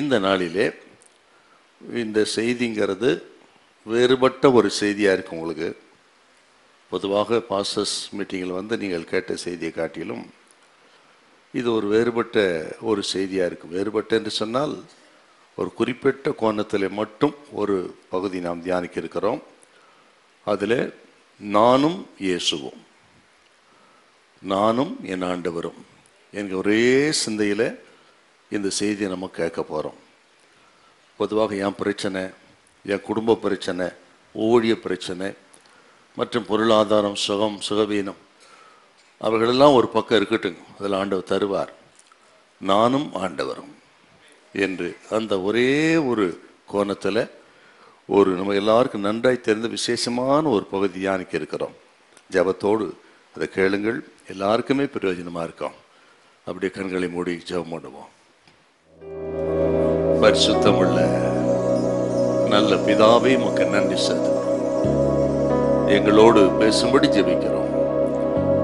இந்த நாளிலே இந்த செய்திங்கிறது வேறுபட்ட ஒரு செய்தியாக இருக்கு. உங்களுக்கு பொதுவாக பாஸ்டர்ஸ் மீட்டிங்கில் நீங்கள் கேட்ட செய்தியை காட்டிலும் இது ஒரு வேறுபட்ட ஒரு செய்தியாக இருக்குது. வேறுபட்ட என்று சொன்னால் ஒரு குறிப்பிட்ட கோணத்தில் மட்டும் ஒரு பகுதி நாம் தியானிக்க இருக்கிறோம். அதில் நானும் இயேசுவும், நானும் என் ஆண்டவரும் என்கிற ஒரே சிந்தையில் இந்த செய்தியை நம்ம கேட்க போகிறோம். பொதுவாக என் பிரச்சனை, என் குடும்ப பிரச்சனை, ஊழிய பிரச்சனை மற்றும் பொருளாதாரம், சுகவீனம் அவர்களெல்லாம் ஒரு பக்கம் இருக்கட்டும், அதில் ஆண்டவர் தருவார். நானும் ஆண்டவரும் என்று அந்த ஒரே ஒரு கோணத்தில் ஒரு நம்ம எல்லாருக்கும் நன்றாய் தெரிந்த விசேஷமான ஒரு பகுதி தியானிக்க இருக்கிறோம். ஜபத்தோடு அதை கேளுங்கள், எல்லாருக்குமே பிரயோஜனமாக இருக்கும். அப்படியே கண்களை மூடி ஜெபம் பண்ணுவோம். பரிசுத்தமுள்ள நல்ல பிதாவை உமக்கு நன்றி செலுத்துகிறோம். எங்களோடு பேசும்படி ஜெபிக்கிறோம்.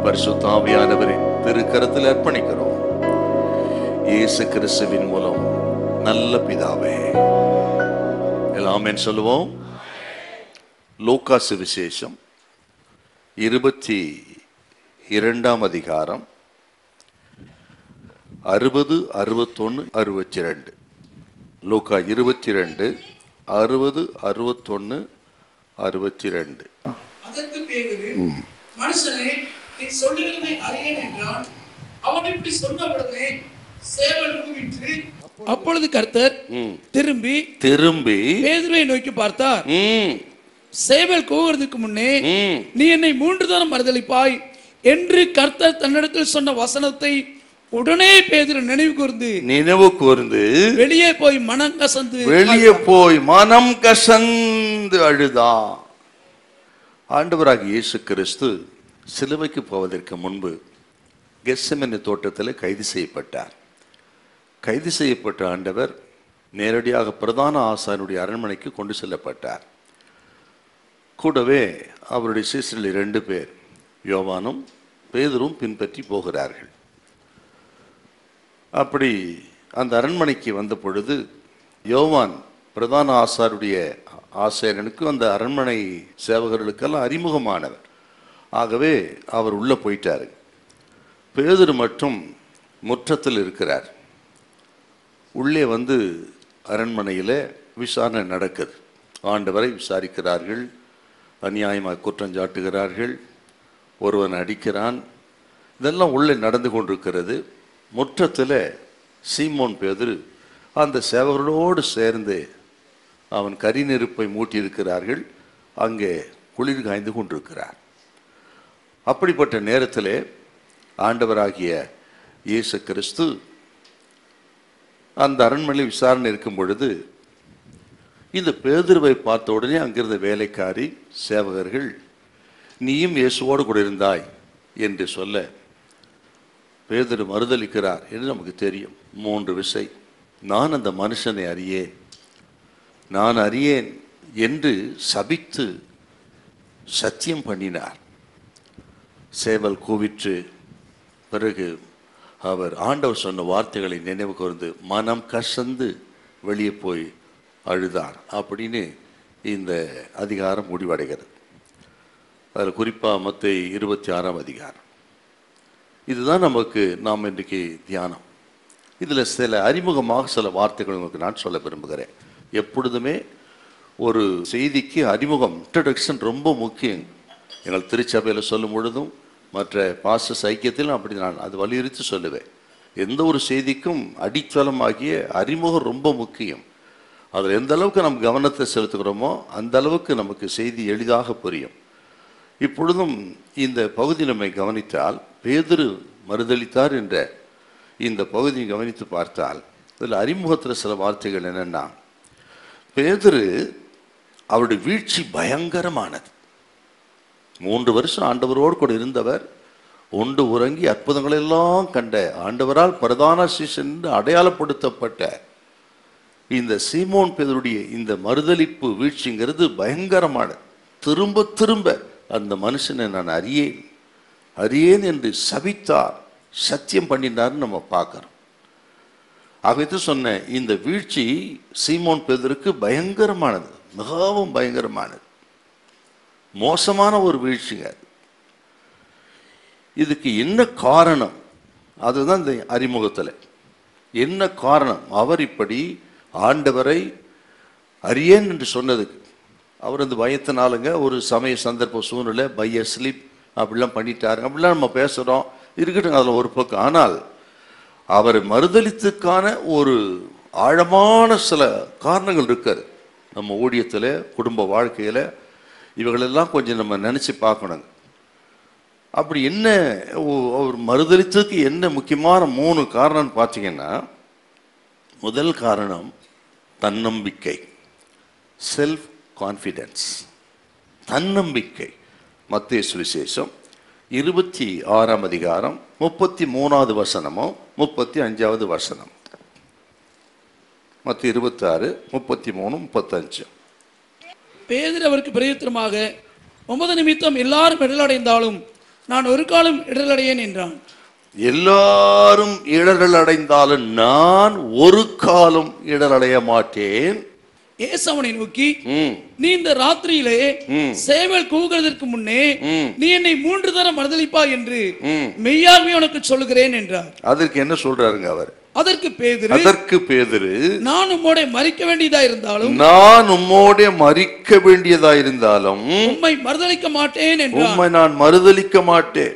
பரிசுத்த ஆவியானவரின் திருக்கரத்தில் அர்ப்பணிக்கிறோம். இயேசு கிறிஸ்துவின் மூலம் நல்ல பிதாவே, எல்லாமே சொல்லுவோம். லூக்கா சுவிசேஷம் 22 அதிகாரம் 60, 61, 62. லூக்கா 22 60, 61, 62. அதற்கு பேதுரு, மனுஷனே, நீ சொல்லுகிறதை அறியேன் என்றான். அவன் இப்படி சொன்னவுடனே சேவல் கூவிற்று. அப்பொழுது கர்த்தர் திரும்பி பேதுருவை நோக்கி பார்த்தார். சேவல் கூவுறதுக்கு முன்னே நீ என்னை 3 தரம் மறுதலிப்பாய் என்று கர்த்தர் தன்னிடத்தில் சொன்ன வசனத்தை உடனே பேதுரு நினைவு கூர்ந்து வெளியே போய் மனம் கசந்து அழுதா. ஆண்டவராகிய இயேசு கிறிஸ்து சிலுவைக்கு போவதற்கு முன்பு கெத்செமனே தோட்டத்தில் கைது செய்யப்பட்டார். கைது செய்யப்பட்ட ஆண்டவர் நேரடியாக பிரதான ஆசாரியனுடைய அரண்மனைக்கு கொண்டு செல்லப்பட்டார். கூடவே அவருடைய சீசரில் 2 பேர், யோவானும் பேதுரும் பின்பற்றி போகிறார்கள். அப்படி அந்த அரண்மனைக்கு வந்த பொழுது யோவான் பிரதான ஆசாரியனுக்கு அந்த அரண்மனை சேவகர்களுக்கெல்லாம் அறிமுகமானவர். ஆகவே அவர் உள்ளே போயிட்டார். பேதுரு மட்டும் முற்றத்தில் இருக்கிறார். உள்ளே வந்து அரண்மனையில் விசாரணை நடக்குது. ஆண்டவரை விசாரிக்கிறார்கள், அநியாயமாக குற்றஞ்சாட்டுகிறார்கள், ஒருவன் அடிக்கிறான். இதெல்லாம் உள்ளே நடந்து கொண்டிருக்கிறது. முற்றத்தில் சீமோன் பேதுரு அந்த சேவகர்களோடு சேர்ந்து அவன் கரி நெருப்பை மூட்டியிருக்கிறார்கள். அங்கே குளிர் காய்ந்து கொண்டிருக்கிறார். அப்படிப்பட்ட நேரத்தில் ஆண்டவராகிய இயேசு கிறிஸ்து அந்த அரண்மனையில் விசாரணை இருக்கும் பொழுது இந்த பேதுருவை பார்த்த உடனே அங்கிருந்த வேலைக்காரி சேவகர்கள், நீயும் இயேசுவோடு கூட இருந்தாய் என்று சொல்ல பேதுரு மறுதலிக்கிறார் என்று நமக்கு தெரியும். 3 விசை நான் அந்த மனுஷனை அறியேன் என்று சபித்து சத்தியம் பண்ணினார். சேவல் கூவிற்று. பிறகு அவர் ஆண்டவர் சொன்ன வார்த்தைகளை நினைவு கூர்ந்து மனம் கசந்து வெளியே போய் அழுதார். அப்படின்னு இந்த அதிகாரம் முடிவடைகிறது. அதில் குறிப்பாக மத்தேயு 26 அதிகாரம். இதுதான் நாம் இன்றைக்கு தியானம். இதில் சில அறிமுகமாக சில வார்த்தைகள் உங்களுக்கு நான் சொல்ல விரும்புகிறேன். எப்பொழுதுமே ஒரு செய்திக்கு அறிமுகம், இன்ட்ரடக்ஷன் ரொம்ப முக்கியம். எங்கள் திருச்சபையில் சொல்லும் பொழுதும் மற்ற பாஸ்டர்ஸ் ஐக்கியத்தில் அப்படி நான் அது வலியுறுத்தி சொல்லுவேன். எந்த ஒரு செய்திக்கும் அடித்தளமாகிய அறிமுகம் ரொம்ப முக்கியம். அதில் எந்த அளவுக்கு நம்ம கவனத்தை செலுத்துகிறோமோ அந்த அளவுக்கு நமக்கு செய்தி எளிதாக புரியும். இப்பொழுதும் இந்த பகுதி நம்மை கவனித்தால், பேதுரு மறுதலித்தார் என்ற இந்த பகுதியை கவனித்து பார்த்தால் இதில் அறிமுகத்தில் சில வார்த்தைகள் என்னென்னா, பேதுரு அவருடைய வீழ்ச்சி பயங்கரமானது. 3 வருஷம் ஆண்டவரோடு கூட இருந்தவர், உண்டு உறங்கி அற்புதங்களெல்லாம் கண்ட ஆண்டவரால் பிரதான சீஷன் என்று அடையாளப்படுத்தப்பட்ட இந்த சீமோன் பேதுருடைய இந்த மறுதலிப்பு வீழ்ச்சிங்கிறது பயங்கரமானது. திரும்ப திரும்ப அந்த மனுஷனை நான் அறியேன் என்று சபித்தார், சத்தியம் பண்ணினார்னு நம்ம பார்க்குறோம். ஆகவே சொன்னேன், இந்த வீழ்ச்சி சீமோன் பேதுருக்கு பயங்கரமானது, மிகவும் பயங்கரமானது, மோசமான ஒரு வீழ்ச்சிங்க. இதுக்கு என்ன காரணம்? அதுதான் இந்த அறிமுகத்தில் என்ன காரணம். அவர் இப்படி ஆண்டவரை அறியேன் என்று சொன்னதுக்கு அவர் அந்த பயத்தினாலுங்க ஒரு சமய சந்தர்ப்ப சூழ்நிலை பை ஸ்லீப் அப்படிலாம் பண்ணிட்டாரு. அப்படிலாம் நம்ம பேசுகிறோம், இருக்கட்டும், அதில் ஒரு பக்கம். ஆனால் அவரை மறுதலித்துக்கான ஒரு ஆழமான சில காரணங்கள் இருக்காது நம்ம ஊழியத்தில், குடும்ப வாழ்க்கையில். இவங்களெல்லாம் கொஞ்சம் நம்ம நினச்சி பார்க்கணுங்க. அப்படி என்ன அவர் மறுதலித்ததுக்கு என்ன முக்கியமான 3 காரணம்னு பார்த்தீங்கன்னா, முதல் காரணம் தன்னம்பிக்கை, செல்ஃப் கான்ஃபிடென்ஸ், தன்னம்பிக்கை. மத்தேயு சுவிசேஷம் 26ஆம் அதிகாரம் 33வது வசனமும் 35வது வசனம். மத்தேயு 26, 33, 35. பேதுரு அவருக்கு பிரயுத்தரமாக, உமது நிமித்தம் எல்லாரும் இடரடைந்தாலும் நான் ஒரு காலம் இடரடையேன் என்றான். எல்லாரும் இடரல் அடைந்தாலும் நான் ஒரு காலம் இடரடைய மாட்டேன். இயேசு அவனை நோக்கி, நீ இந்த ராத்திரியிலே சேவல் கூவுகிறதற்கு முன்னே நீ என்னை 3 தரம் மறுதலிப்பா என்று மெய்யாகவே உனக்கு சொல்லுகிறேன் என்றார். அதற்கு என்ன சொல்றாருங்க அவர்? அதற்கு பேதுரு, நான் உம்மோட மரிக்க வேண்டியதா இருந்தாலும் உம்மை மறுதலிக்க மாட்டேன் என்றார். உம்மை நான் மறுதலிக்க மாட்டேன்.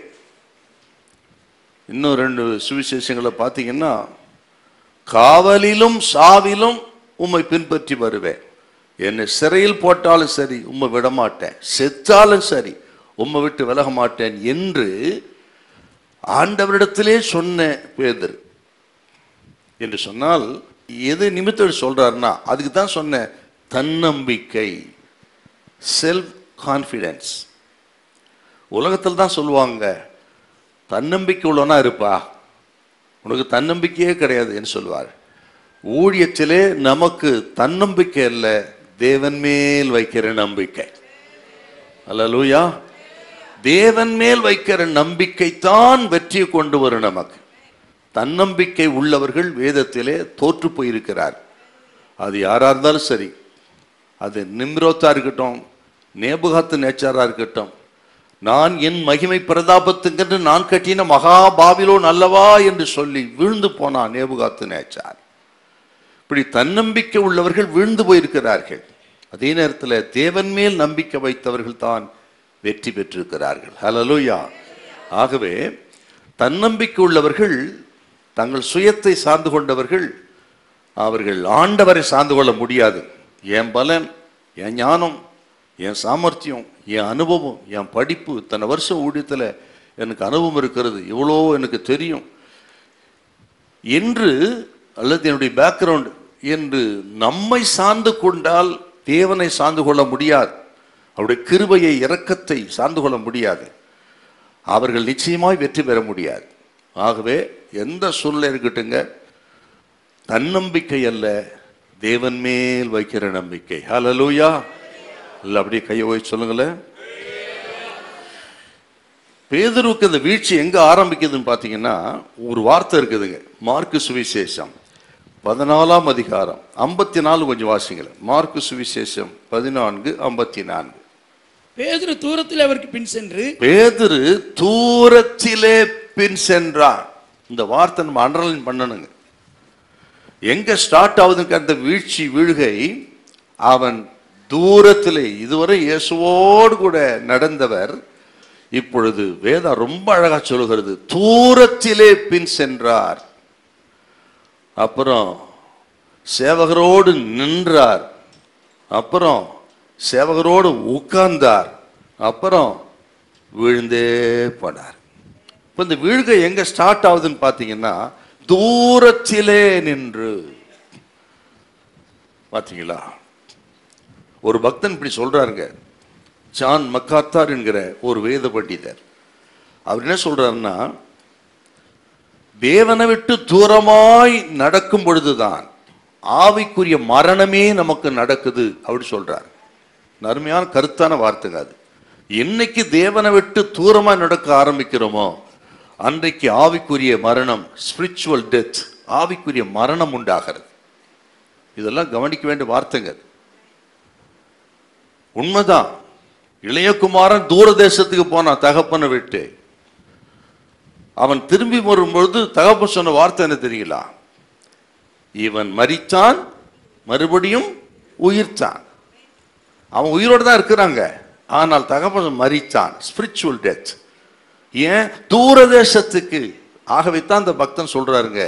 இன்னும் 2 சுவிசேஷங்களை பார்த்தீங்கன்னா, காவலிலும் சாவிலும் உம்மை பின்பற்றி வருவேன், என்னை சிறையில் போட்டாலும் சரி உம்மை விட மாட்டேன், செத்தாலும் சரி உம்மை விட்டு விலக மாட்டேன் என்று ஆண்டவரிடத்திலே சொன்ன பேதுரு. என்று சொன்னால் எது நிமித்தம் சொல்றாருன்னா, அதுக்கு தான் சொன்ன தன்னம்பிக்கை, செல்ஃப் கான்ஃபிடென்ஸ். உலகத்தில் தான் சொல்லுவாங்க, தன்னம்பிக்கை உள்ளவனா இருப்பா, உனக்கு தன்னம்பிக்கையே கிடையாது என்று சொல்லுவார். ஊழியத்திலே நமக்கு தன்னம்பிக்கை அல்ல, தேவன் மேல் வைக்கிற நம்பிக்கை. அல்லேலூயா. தேவன் மேல் வைக்கிற நம்பிக்கை தான் வெற்றியை கொண்டு வரும் நமக்கு. தன்னம்பிக்கை உள்ளவர்கள் வேதத்திலே தோற்று போயிருக்கிறார். அது யாரா இருந்தாலும் சரி, அது நிம்ரோத்தா இருக்கட்டும், நேபுகாத்து நேச்சாரா இருக்கட்டும், நான் என் மகிமை பிரதாபத்துக்கென்று நான் கட்டின மகா பாபிலோன் அல்லவா என்று சொல்லி வீழ்ந்து போனான் நேபுகாத்து நேச்சார். இப்படி தன்னம்பிக்கை உள்ளவர்கள் வீழ்ந்து போயிருக்கிறார்கள். அதே நேரத்தில் தேவன் மேல் நம்பிக்கை வைத்தவர்கள் தான் வெற்றி பெற்றிருக்கிறார்கள். ஹல்லேலூயா. ஆகவே தன்னம்பிக்கை உள்ளவர்கள் தங்கள் சுயத்தை சார்ந்து கொண்டவர்கள், அவர்கள் ஆண்டவரை சார்ந்து கொள்ள முடியாது. என் பலன், என் ஞானம், என் சாமர்த்தியம், என் அனுபவம், என் படிப்பு, இத்தனை வருஷம் ஊழியத்தில் எனக்கு அனுபவம் இருக்கிறது, இவ்வளோ எனக்கு தெரியும் என்று, அல்லது என்னுடைய பேக்ரவுண்ட் என்று நம்மை சார்ந்து கொண்டால் தேவனை சார்ந்து கொள்ள முடியாது. அவருடைய கிருபையை, இரக்கத்தை சார்ந்து கொள்ள முடியாது. அவர்கள் நிச்சயமாய் வெற்றி பெற முடியாது. ஆகவே எந்த சூழ்நிலை இருக்கட்டுங்க, தன்னம்பிக்கை அல்ல, தேவன் மேல் வைக்கிற நம்பிக்கை. ஹல்லேலூயா. இல்லை அப்படியே கையை போய் சொல்லுங்களேன். பேதுருக்கு இந்த வீழ்ச்சி எங்க ஆரம்பிக்குதுன்னு பார்த்தீங்கன்னா, ஒரு வார்த்தை இருக்குதுங்க. மார்க்கு சுவிசேஷம் 14ஆம் அதிகாரம் 54 கொஞ்சம் வாசிங்களேன். மார்க்கு சுவிசேஷம் 14:54. பேதுரு தூரத்திலே அவருக்கு பின் சென்று, பேதுரு தூரத்திலே பின் சென்றான். இந்த வார்த்தை நம்ம அண்டர்லைன் பண்ணணுங்க. எங்க ஸ்டார்ட் ஆகுதுங்க அந்த வீழ்ச்சி, வீழ்கை? அவன் தூரத்திலே, இதுவரை இயேசுவோடு கூட நடந்தவர், இப்பொழுது வேதம் ரொம்ப அழகா சொல்லுகிறது, தூரத்திலே பின் சென்றார். அப்புறம் சேவகரோடு நின்றார், அப்புறம் சேவகரோடு உட்கார்ந்தார், அப்புறம் விழுந்தே போனார். இப்போ இந்த வீழ்கை எங்க ஸ்டார்ட் ஆகுதுன்னு பார்த்தீங்கன்னா, தூரத்திலே நின்று. பார்த்தீங்களா? ஒரு பக்தன் இப்படி சொல்றாருங்க. ஜான் மக்கார்த்தார் என்கிற ஒரு வேத பண்டிதர், அவர் என்ன சொல்றாருன்னா, தேவனை விட்டு தூரமாய் நடக்கும் பொழுதுதான் ஆவிக்குரிய மரணமே நமக்கு நடக்குது அப்படி சொல்றார். அருமையான கருத்தான வார்த்தைங்க அது. என்னைக்கு தேவனை விட்டு தூரமாய் நடக்க ஆரம்பிக்கிறோமோ அன்றைக்கு ஆவிக்குரிய மரணம், ஸ்பிரிச்சுவல் டெத் ஆவிக்குரிய மரணம் உண்டாகிறது. இதெல்லாம் கவனிக்க வேண்டிய வார்த்தைங்க. உண்மைதான். இளையகுமாரன் தூர தேசத்துக்கு போனான் தகப்பனை விட்டு. அவன் திரும்பி வரும்பொழுது தகப்பன் சொன்ன வார்த்தை என்ன தெரியல? இவன் மரித்தான், மறுபடியும் உயிர்த்தான். அவன் உயிரோடு தான் இருக்கிறாங்க, ஆனால் தகப்பன் மரித்தான். Spiritual death. ஏன்? தூர தேசத்துக்கு. ஆகவே தான் அந்த பக்தன் சொல்றாருங்க,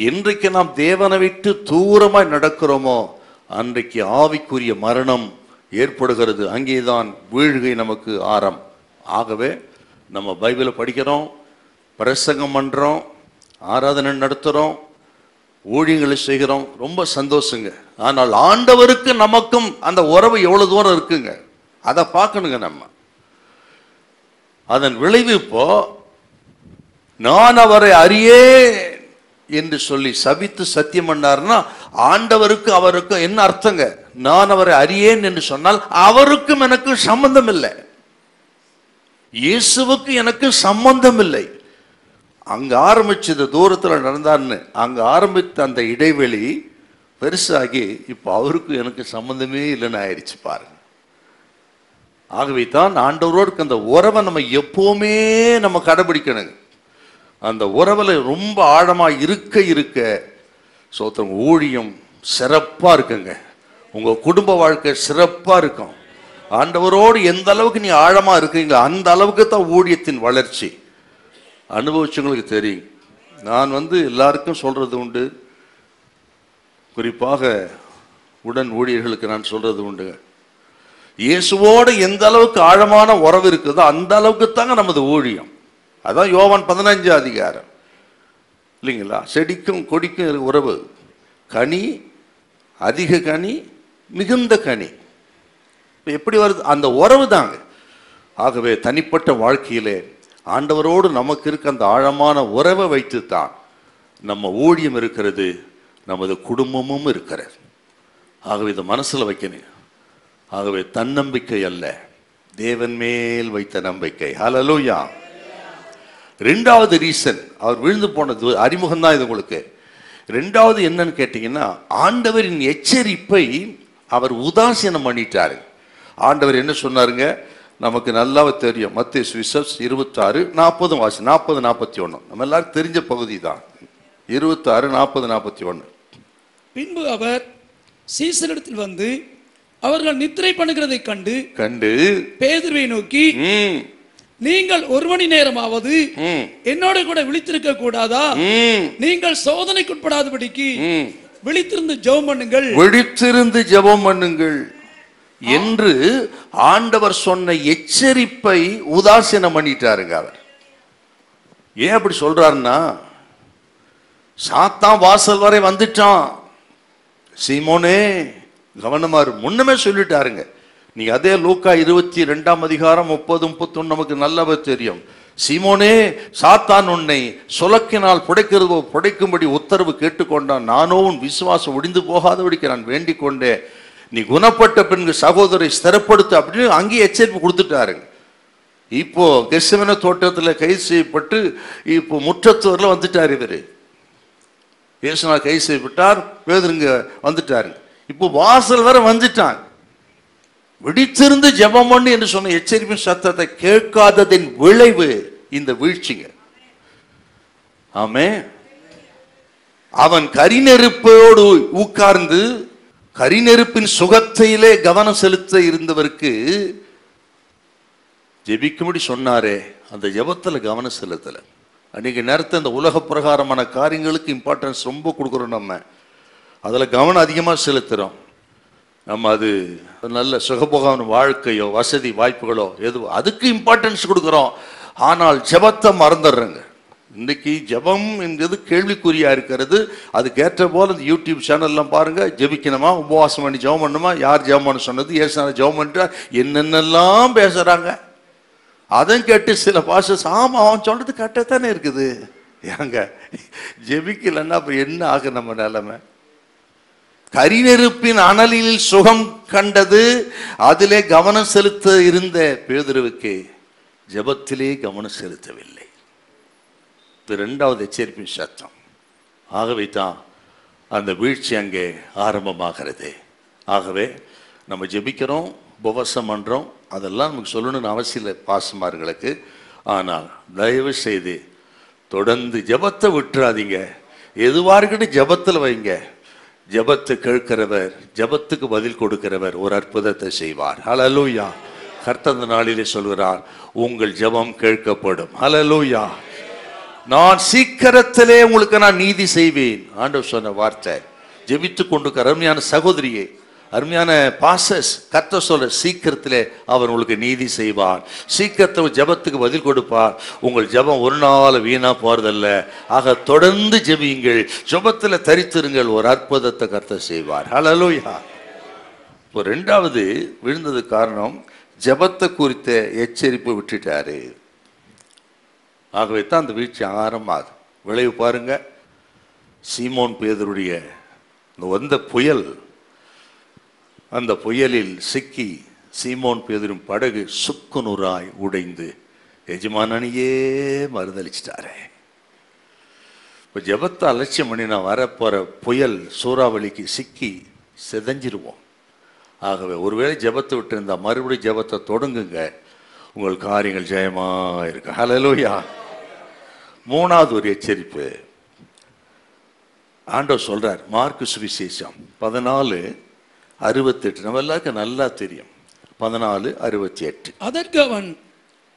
என்றைக்கு நாம் தேவனை விட்டு தூரமாய் நடக்கிறோமோ அன்றைக்கு ஆவிக்குரிய மரணம் ஏற்படுகிறது. அங்கேதான் வீழ்கை நமக்கு ஆரம். ஆகவே நம்ம பைபிளை படிக்கிறோம், பிரசங்கம் பண்றோம், ஆராதனை நடத்துறோம், ஊழியங்களை செய்கிறோம், ரொம்ப சந்தோஷங்க. ஆனால் ஆண்டவருக்கு நமக்கும் அந்த உறவு எவ்வளவு தூரம் இருக்குங்க, அதை பார்க்கணுங்க நம்ம. அதன் விளைவு இப்போ நான் அவரை அறியேன் என்று சொல்லி சபித்து சத்தியம் பண்ணார்னா ஆண்டவருக்கு அவருக்கும் என்ன அர்த்தங்க? நான் அவரை அறியேன் என்று சொன்னால் அவருக்கும் எனக்கும் சம்பந்தம் இல்லை, இயேசுவுக்கு எனக்கு சம்பந்தம் இல்லை. அங்க ஆரம்பிச்சது தூரத்தில் நடந்தார்னு அங்க ஆரம்பித்த அந்த இடைவெளி பெருசாகி இப்போ அவருக்கு எனக்கு சம்பந்தமே இல்லைன்னு ஆயிடுச்சு பாருங்க. ஆகவே தான் ஆண்டவரோடு அந்த உறவை நம்ம எப்பவுமே நம்ம கடைபிடிக்கணுங்க. அந்த உறவில் ரொம்ப ஆழமா இருக்க இருக்க சோத்திரம் ஊழியம் சிறப்பா இருக்குங்க. உங்க குடும்ப வாழ்க்கை சிறப்பா இருக்கும். ஆண்டவரோடு எந்த அளவுக்கு நீ ஆழமா இருக்கீங்களோ அந்த அளவுக்கு தான் ஊழியத்தின் வளர்ச்சி. அனுபவிச்சவங்களுக்கு தெரியும். நான் எல்லாருக்கும் சொல்றது உண்டு, குறிப்பாக உடன் ஊழியர்களுக்கு நான் சொல்றது உண்டு, இயேசுவோடு எந்த அளவுக்கு ஆழமான உறவு இருக்குதோ அந்த அளவுக்கு தாங்க நமது ஊழியம். அதான் யோவான் 15 அதிகாரம் இல்லைங்களா? செடிக்கும் கொடிக்கும் உறவு, கனி, அதிக கனி, மிகுந்த கனி. எப்படி வருது? அந்த உறவு தாங்க. ஆகவே தனிப்பட்ட வாழ்க்கையிலே ஆண்டவரோடு நமக்கு இருக்க அந்த ஆழமான உறவை வைத்துத்தான் நம்ம ஊழியம் இருக்கிறது, நமது குடும்பமும் இருக்கிறது. ஆகவே இதை மனசுல வைக்கணும். ஆகவே தன்னம்பிக்கை அல்ல, தேவன் மேல் வைத்த நம்பிக்கை. ஹல்லேலூயா. ரெண்டாவது ரீசன், அவர் விழுந்து போனது அறிமுகம் தான் இது உங்களுக்கு. ரெண்டாவது என்னன்னு கேட்டீங்கன்னா, ஆண்டவரின் எச்சரிப்பை அவர் உதாசீனம் பண்ணிட்டாரு. ஆண்டவர் என்ன சொன்னாருங்க? நமக்கு நல்லாவே தெரியும். மத்தேயு சுவிசேஷம் 26:40 வாசி, 40-41 நம்ம எல்லாரும் தெரிஞ்ச பகுதி தான். 26:40-41. பின்பு அவர் சீசரிடத்தில் வந்து அவர்கள் நித்திரை பண்ணுகிறதை கண்டு பேதுருவை நோக்கி, நீங்கள் ஒரு மணி நேரமாவது என்னோட கூட விழித்திருக்க கூடாதா? நீங்கள் சோதனைக்குட்படாதபடிக்கு விழித்திருந்து ஜெபம் பண்ணுங்கள், விழித்திருந்து ஜெபம் பண்ணுங்கள் என்று ஆண்டவர் சொன்ன எச்சரிப்பை உதாசீனம் பண்ணிட்டாருங்க. அவர் ஏன் அப்படி சொல்றாருன்னா, சாத்தான் வாசல் வரை வந்துட்டான், சீமோனே கவனமாரு, முன்னமே சொல்லிட்டாருங்க. நீங்க அதே லூக்கா 22:30-31 நமக்கு நல்லாவே தெரியும். சீமோனே, சாத்தான் உன்னை சுலக்கினால் புடைக்கிறது புடைக்கும்படி உத்தரவு கேட்டுக்கொண்டான், நானோ உன் விசுவாசம் ஒடிந்து போகாதபடிக்கு நான் வேண்டிக் கொண்டேன், நீ குணப்பட்ட பின்பு சகோதரை ஸ்திரப்படுத்த அப்படின்னு அங்கேயே எச்சரிப்பு கொடுத்துட்டாருங்க. இப்போ கெத்செமனே தோட்டத்தில் கைது செய்யப்பட்டு இப்போ முற்றத்தூர்ல வந்துட்டார் இவரு. இயேசுநாதர் கைது செய்யப்பட்டார், பேதுருங்க வந்துட்டாருங்க. இப்போ வாசல் வரை வந்துட்டான். விழித்திருந்து ஜெபம் பண்ணு என்று சொன்ன எச்சரிப்பின் சத்தத்தை கேட்காததின் விளைவு இந்த வீழ்ச்சிங்க. ஆமே. அவன் கரிநெருப்போடு உட்கார்ந்து கரிநெருப்பின் சுகத்தையிலே கவனம் செலுத்த இருந்தவருக்கு ஜெபிக்கும்படி சொன்னாரே, அந்த ஜெபத்துல கவனம் செலுத்தல. அன்னைக்கு நேரத்தை அந்த உலக பிரகாரமான காரியங்களுக்கு இம்பார்ட்டன்ஸ் ரொம்ப கொடுக்குறோம். நம்ம அதுல கவனம் அதிகமா செலுத்துறோம். நம்ம அது நல்ல சுகபோகமான வாழ்க்கையோ வசதி வாய்ப்புகளோ எதுவோ அதுக்கு இம்பார்ட்டன்ஸ் கொடுக்குறோம். ஆனால் ஜெபத்தை மறந்துடுறேங்க. இன்னைக்கு ஜெபம் என்பது கேள்விக்குறியா இருக்கிறது. அதுக்கேற்ற போல இந்த யூடியூப் சேனல்லாம் பாருங்க, ஜெபிக்கணுமா, உபவாசம் பண்ணி ஜெபம் பண்ணுமா, யார் ஜெபம் பண்ண சொன்னது, ஏசுநாதர் ஜெபம் பண்ணிட்டா என்னென்னலாம் பேசுறாங்க. அதையும் கேட்டு சில பாஸ்டர்ஸ் ஆமா அவன் சொல்றது கரெக்டாக இருக்குது, ஏங்க ஜெபிக்கலன்னா அப்ப என்ன ஆகும் நம்ம நிலைமை? கரிநெருப்பின் அனலில் சுகம் கண்டது, அதிலே கவனம் செலுத்த இருந்த பேதுருவுக்கு ஜெபத்திலே கவனம் செலுத்தவில்லை. இது இரண்டாவது எச்சரிப்பின் சத்தம். ஆகவே தான் அந்த வீழ்ச்சி அங்கே ஆரம்பமாகிறது. ஆகவே நம்ம ஜெபிக்கிறோம், உபவாசம் பண்ணுறோம், அதெல்லாம் நமக்கு சொல்லணும்னு அவசியம் இல்லை பாசமார்களுக்கு. ஆனால் தயவு செய்து தொடர்ந்து ஜெபத்தை விட்டுறாதீங்க. எதுவாக இருக்கட்டும் ஜெபத்தில் வைங்க. ஜெபத்தை கேட்கிறவர், ஜெபத்துக்கு பதில் கொடுக்கிறவர் ஒரு அற்புதத்தை செய்வார். ஹல்லேலூயா. கர்த்தர் அந்த நாளிலே சொல்கிறார், உங்கள் ஜெபம் கேட்கப்படும். ஹல்லேலூயா. நான் சீக்கிரத்திலே உங்களுக்கு நான் நீதி செய்வேன். ஆண்டவர் சொன்ன வார்த்தை. ஜெபித்து கொண்டு அருமையான சகோதரியே, அருமையான பாசஸ், கர்த்தர் சொல்ற சீக்கிரத்திலே அவர் உங்களுக்கு நீதி செய்வார். சீக்கிரத்தை ஜெபத்துக்கு பதில் கொடுப்பார். உங்கள் ஜெபம் ஒரு நாள் வீணா போறதல்ல. ஆக தொடர்ந்து ஜெபியுங்கள், ஜெபத்தில் தரித்திருங்கள், ஒரு அற்புதத்தை கர்த்தர் செய்வார். ஹல்லேலூயா. இப்போ ரெண்டாவது விழுந்தது காரணம் ஜெபத்தை குறித்த எச்சரிப்பு விட்டுட்டாரு. ஆகவே தான் அந்த வீழ்ச்சி ஆரம்பமாகுது. விளைவு பாருங்க, சீமோன் பேதுருடைய வந்த புயல், அந்த புயலில் சிக்கி சீமோன் பேதுரும் படகு சுக்குநூறாய் உடைந்து எஜமானனையே மறுதளிச்சிட்டாரே. இப்போ ஜெபத்தை அலட்சியம் பண்ணி நான் வரப்போற புயல் சூறாவளிக்கு சிக்கி செதஞ்சிருவோம். ஆகவே ஒருவேளை ஜெபத்தை விட்டு இருந்தா மறுபடியும் ஜெபத்தை தொடங்குங்க, உங்கள் காரியங்கள் ஜெயமா இருக்கு. ஹல்லேலூயா. மூணாவது ஒரு எச்சரிப்பு ஆண்டவர் சொல்றார். மார்க்கு சுவிசேஷம் 14:68 நம்ம எல்லாருக்கும் நல்லா தெரியும். 14:68. அதற்கு அவன்,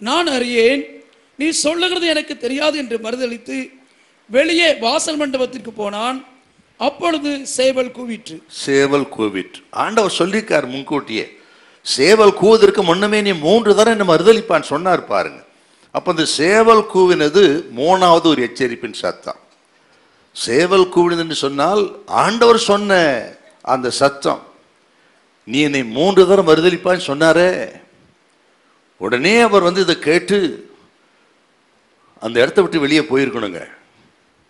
நான் அறியேன், நீ சொல்லுகிறது எனக்கு தெரியாது என்று மறுதளித்து வெளியே வாசல் மண்டபத்திற்கு போனான். அப்பொழுது சேவல் கூவிற்று. சேவல் கூவிற்று. ஆண்டவர் சொல்லியிருக்கார் முன்கூட்டியே. சேவல் கூவதற்கு முன்னமே நீ 3 தடவை என்ன மறுதளிப்பான்னு சொன்னார் பாருங்க. அப்ப இந்த சேவல் கூவினது மூணாவது ஒரு எச்சரிப்பின் சத்தம். சேவல் கூவினதுன்னு சொன்னால் ஆண்டவர் சொன்ன அந்த சத்தம். நீ என்னை 3 தடவை மறுதளிப்பான்னு சொன்னாரே. உடனே அவர் இதை கேட்டு அந்த இடத்த விட்டு வெளியே போயிருக்கணுங்க.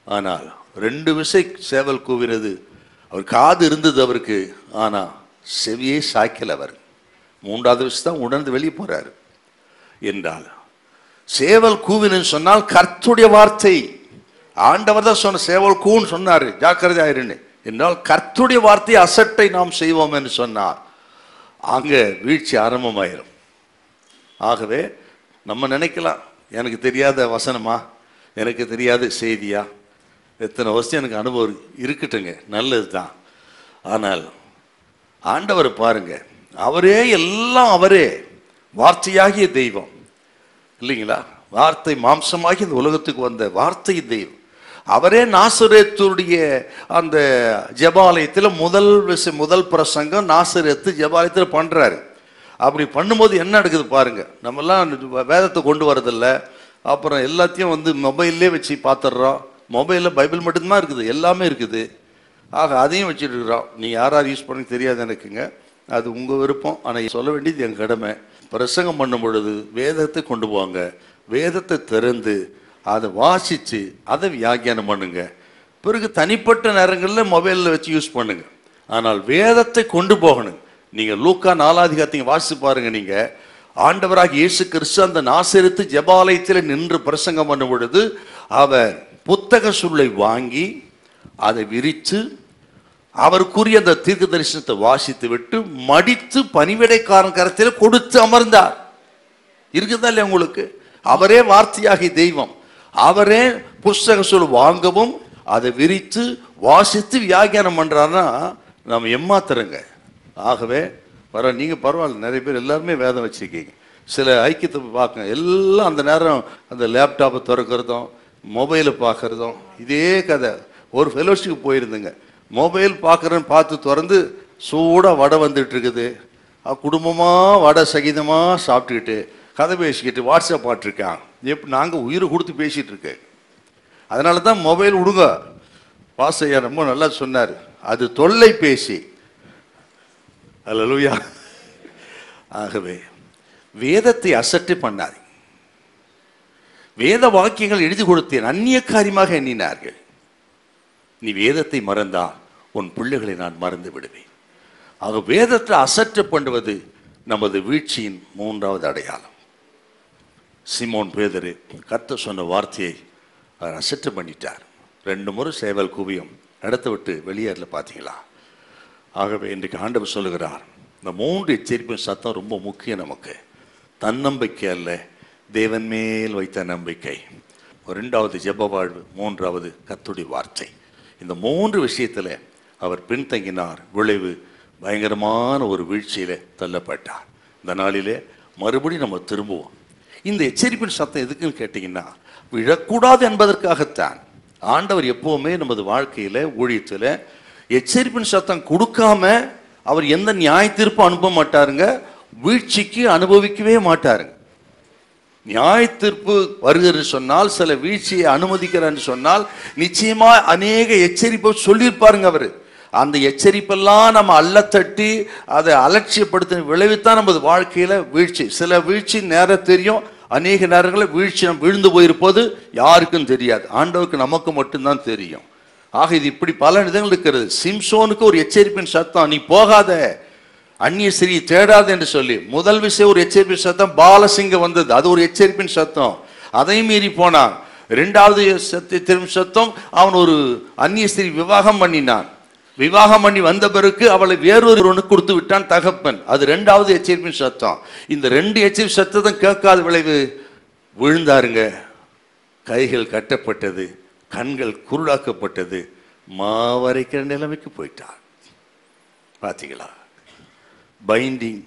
ஆனால் 2 விசை சேவல் கூவினது. அவர் காது இருந்தது அவருக்கு, ஆனா செவியே சாய்க்கல. அவர் 3வது விஷயம் தான் உணர்ந்து வெளியே போறாரு. என்றால் சேவல் கூவினு சொன்னால் கர்த்தருடைய வார்த்தை. ஆண்டவர் தான் சொன்ன சேவல் கூன்னு சொன்னாரு, ஜாக்கிரதையாயிருன்னு. என்றால் கர்த்தருடைய வார்த்தை அசட்டை நாம் செய்வோம் என்று சொன்னார். அங்க வீழ்ச்சி ஆரம்பமாயிரும். ஆகவே நம்ம நினைக்கலாம், எனக்கு தெரியாத வசனமா, எனக்கு தெரியாத செய்தியா, எத்தனை வருஷம் எனக்கு அனுபவம் இருக்கட்டுங்க, நல்லது தான். ஆனால் ஆண்டவர் பாருங்க, அவரே எல்லாம், அவரே வார்த்தையாகிய தெய்வம் இல்லைங்களா? வார்த்தை மாம்சமாகி இந்த உலகத்துக்கு வந்த வார்த்தை தெய்வம். அவரே நாசரேத்துடைய அந்த ஜெபாலயத்தில் முதல் பிரசங்கம் நாசரேத்து ஜெபாலயத்தில் பண்றாரு. அப்படி பண்ணும்போது என்ன நடக்குது பாருங்க. நம்மெல்லாம் வேதத்தை கொண்டு வரதில்லை, அப்புறம் எல்லாத்தையும் மொபைல்லே வச்சு பார்த்துடுறோம். மொபைலில் பைபிள் மட்டும்தான் இருக்குது, எல்லாமே இருக்குது. ஆக அதையும் வச்சுட்டு இருக்கிறோம். நீங்கள் யார் யூஸ் பண்ணி தெரியாது எனக்குங்க, அது உங்கள் விருப்பம். ஆனால் சொல்ல வேண்டியது என் கடமை. பிரசங்கம் பண்ணும் பொழுது வேதத்தை கொண்டு போவாங்க, வேதத்தை திறந்து அதை வாசித்து அதை வியாக்கியானம் பண்ணுங்க. பிறகு தனிப்பட்ட நேரங்களில் மொபைலில் வச்சு யூஸ் பண்ணுங்க. ஆனால் வேதத்தை கொண்டு போகணும். நீங்கள் லூக்கா 4ஆம் அதிகாரத்தை வாசித்து பாருங்க. நீங்கள் ஆண்டவராக இயேசு கிறிஸ்து அந்த நாசரேத்து ஜெபாலயத்தில் நின்று பிரசங்கம் பண்ணும் பொழுது அவர் புத்தக சுருளை வாங்கி அதை விரித்து அவருக்குரிய அந்த தீர்க்க தரிசனத்தை வாசித்து விட்டு மடித்து பணிவிடைக்காரன் கரத்தில் கொடுத்து அமர்ந்தார். இருக்குதா இல்லையா உங்களுக்கு? அவரே வார்த்தையாகி தெய்வம். அவரே புஸ்தக சுருள் வாங்கவும் அதை விரித்து வாசித்து வியாக்கியானம் பண்றாருன்னா நம்ம ஏமாத்துறங்க. ஆகவே நீங்க பரவாயில்ல, நிறைய பேர் எல்லாருமே வேதம் வச்சிருக்கீங்க. சில ஐக்கியத்தை பார்க்க எல்லாம் அந்த நேரம் அந்த லேப்டாப்பை திறக்கிறதும் மொபைலை பார்க்கறதும் இதே கதை. ஒரு ஃபெலோஷிப் போயிருந்துங்க, மொபைல் பார்க்குறேன்னு பார்த்து திறந்து சூடாக வடை வந்துட்டு இருக்குது. குடும்பமாக வடை சகிதமாக சாப்பிட்டுக்கிட்டு கதை பேசிக்கிட்டு வாட்ஸ்அப் பாட்டிருக்கான். எப்படி நாங்கள் உயிரை கொடுத்து பேசிகிட்டு இருக்கேன். அதனால தான் மொபைல் விடுங்க. பாசையா ரொம்ப நல்லா சொன்னார், அது தொல்லை பேசி. அல்லேலூயா. ஆகவே வேதத்தை அசட்டை பண்ணாது. வேத வாக்கியங்கள் எழுதி கொடுத்தேன், அந்நிய காரியமாக எண்ணினார்கள். நீ வேதத்தை மறந்தால் உன் பிள்ளைகளை நான் மறந்து விடுவேன். ஆக வேதத்தை அசட்டை பண்ணுவது நமது வீழ்ச்சியின் 3வது அடையாளம். சீமோன் பேதுரு கர்த்தர் சொன்ன வார்த்தையை அவர் அசட்டை பண்ணிட்டார். 2 முறை சேவல் கூவியும் இடத்தை விட்டு வெளியேறல. பார்த்தீங்களா? ஆகவே இன்றைக்கு ஆண்டவர் சொல்லுகிறார், இந்த 3 எச்சரிப்பின் சத்தம் ரொம்ப முக்கியம் நமக்கு. தன்னம்பிக்கை அல்ல, தேவன் மேல் வைத்த நம்பிக்கை. 2வது ஜெப வாழ்வு, 3வது கர்த்தருடைய வார்த்தை. இந்த 3 விஷயத்தில் அவர் பின்தங்கினார். விளைவு பயங்கரமான ஒரு வீழ்ச்சியில தள்ளப்பட்டார். இந்த நாளிலே மறுபடியும் நம்ம திரும்புவோம். இந்த எச்சரிப்பின் சத்தம் எதுக்குன்னு கேட்டீங்கன்னா, விழக்கூடாது என்பதற்காகத்தான். ஆண்டவர் எப்பவுமே நமது வாழ்க்கையில ஊழியத்தில் எச்சரிப்பின் சத்தம் கொடுக்காம அவர் எந்த நியாய தீர்ப்பு அனுப்ப மாட்டாருங்க, வீழ்ச்சிக்கு அனுபவிக்கவே மாட்டாருங்க. நியாய தீர்ப்பு வருகிறது சொன்னால், சில வீழ்ச்சியை அனுமதிக்கிறான்னு சொன்னால், நிச்சயமா அநேக எச்சரிப்பை சொல்லியிருப்பாருங்க அவரு. அந்த எச்சரிப்பெல்லாம் நம்ம அல்லத்தட்டி அதை அலட்சியப்படுத்தின விளைவுத்தான் நமது வாழ்க்கையில வீழ்ச்சி. சில வீழ்ச்சி நேரம் தெரியும், அநேக நேரங்களில் வீழ்ச்சி நம்ம விழுந்து போயிருப்பது யாருக்கும் தெரியாது, ஆண்டவருக்கு நமக்கு மட்டும்தான் தெரியும். ஆக இது இப்படி பல விதங்கள் இருக்கிறது. சிம்சோனுக்கு ஒரு எச்சரிப்பின் சத்தம், நீ போகாத, அந்நிய ஸ்திரீ தேடாது என்று சொல்லி. முதல் விஷயம் ஒரு எச்சரிப்பின் சத்தம், பாலசிங்க வந்தது, அது ஒரு எச்சரிப்பின் சத்தம், அதையும் மீறி போனான். 2வது சத்தம், அவன் ஒரு அந்நிய ஸ்திரீ விவாகம் பண்ணினான். விவாகம் பண்ணி வந்த பிறகு அவளை வேறொருவனுக்கு கொடுத்து விட்டான் தகப்பன், அது 2வது எச்சரிப்பின் சத்தம். இந்த 2 எச்சரிப்பு சத்தம் கேட்காத விளைவு விழுந்தாருங்க. கைகள் கட்டப்பட்டது, கண்கள் குருடாக்கப்பட்டது, மாவரைக்கிற நிலைமைக்கு போயிட்டார். பார்த்தீங்களா? பைண்டிங்,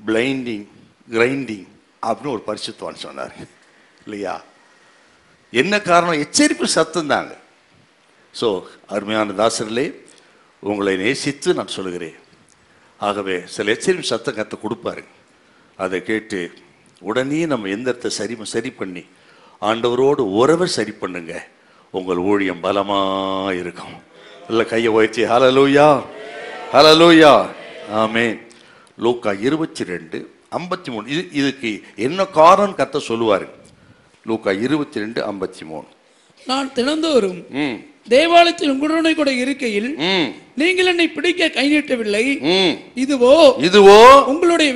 பிளைண்டிங், கிரைண்டிங் அப்படின்னு ஒரு பரிசுத்தவான் சொன்னார் இல்லையா? என்ன காரணம்? எச்சரிப்பு சத்தம் தாங்க. ஸோ அருமையான தாசர்களே, உங்களை நேசித்து நான் சொல்லுகிறேன். ஆகவே சில எச்சரிப்பு சத்தம் கற்று கொடுப்பாரு, அதை கேட்டு உடனே நம்ம எந்திரத்தை சரி பண்ணி ஆண்டவரோடு உறவை சரி பண்ணுங்க. உங்கள் ஊழியம் பலமா இருக்கும். இல்லை கையை உயர்த்தி ஹல்லேலூயா, ஹல்லேலூயா, ஆமென். லூக்கா 22:53. இதுக்கு என்ன காரணம் கத்த சொல்லுவாரு? லூக்கா 22:53. நான் தினந்தோறும் தேவாலயத்தில் உங்களுடனே கூட இருக்கையில் நீங்கள் என்னை பிடிக்க கை நீட்டவில்லை. இதுவோ உங்களுடைய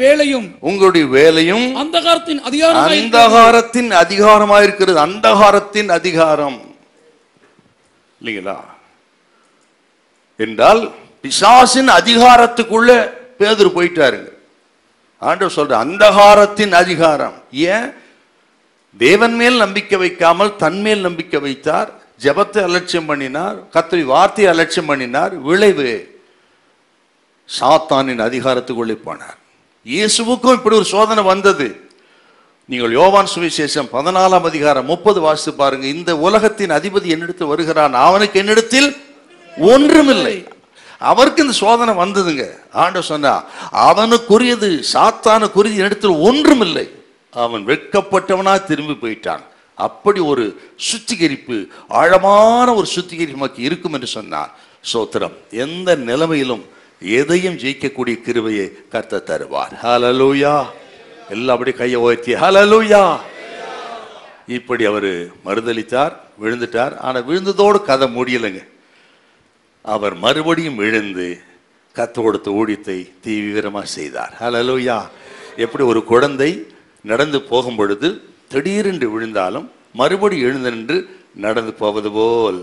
வேலையும் அந்தகாரத்தின் அதிகாரமாக இருக்கிறது. அந்தகாரத்தின் அதிகாரம் இல்லைங்களா என்றால் பிசாசின் அதிகாரத்துக்குள்ள பேதுரு போயிட்டாருங்க. ஆண்டவர் சொல்ற அந்தகாரத்தின் அதிகாரம். ஏன்? தேவன் மேல் நம்பிக்கை வைக்காமல் தன்மேல் நம்பிக்கை வைத்தார். ஜெபத்தை அலட்சியம் பண்ணினார், கர்த்தருடைய வார்த்தையை அலட்சியம் பண்ணினார். விளைவு சாத்தானின் அதிகாரத்துக்குள்ளே போனார். இயேசுவுக்கும் இப்படி ஒரு சோதனை வந்தது. நீங்கள் யோவான் சுவிசேஷம் 14:30 வாசித்து பாருங்க. இந்த உலகத்தின் அதிபதி என்னிடத்தில் வருகிறான், அவனுக்கு என்னிடத்தில் ஒன்றுமில்லை. அவருக்கு இந்த சோதனை வந்ததுங்க. ஆண்டவர் சொன்னா, அவனுக்குரியது சாத்தானுக்குரியது என்னிடத்தில் ஒன்றுமில்லை. அவன் வெட்கப்பட்டவனா திரும்பி போயிட்டான். அப்படி ஒரு சுத்திகரிப்பு, ஆழமான ஒரு சுத்திகரிப்பு நமக்கு இருக்கும் என்று சொன்னார். சோத்திரம். எந்த நிலைமையிலும் எதையும் ஜெயிக்கக்கூடிய கிருபையை கர்த்தர் தருவார். ஹல்லேலூயா. எல்லாம் அப்படி கையை உயர்த்தி ஹல்லேலூயா. இப்படி அவர் மறுதலித்தார், விழுந்துட்டார். ஆனா விழுந்ததோடு கதை முடியலைங்க. அவர் மறுபடியும் விழுந்து கர்த்தர் கொடுத்த ஊழியத்தை தீவிரமா செய்தார். ஹல்லேலூயா. எப்படி ஒரு குழந்தை நடந்து போகும் பொழுது திடீரென்று விழுந்தாலும் மறுபடியும் எழுந்து நின்று நடந்து போவது போல்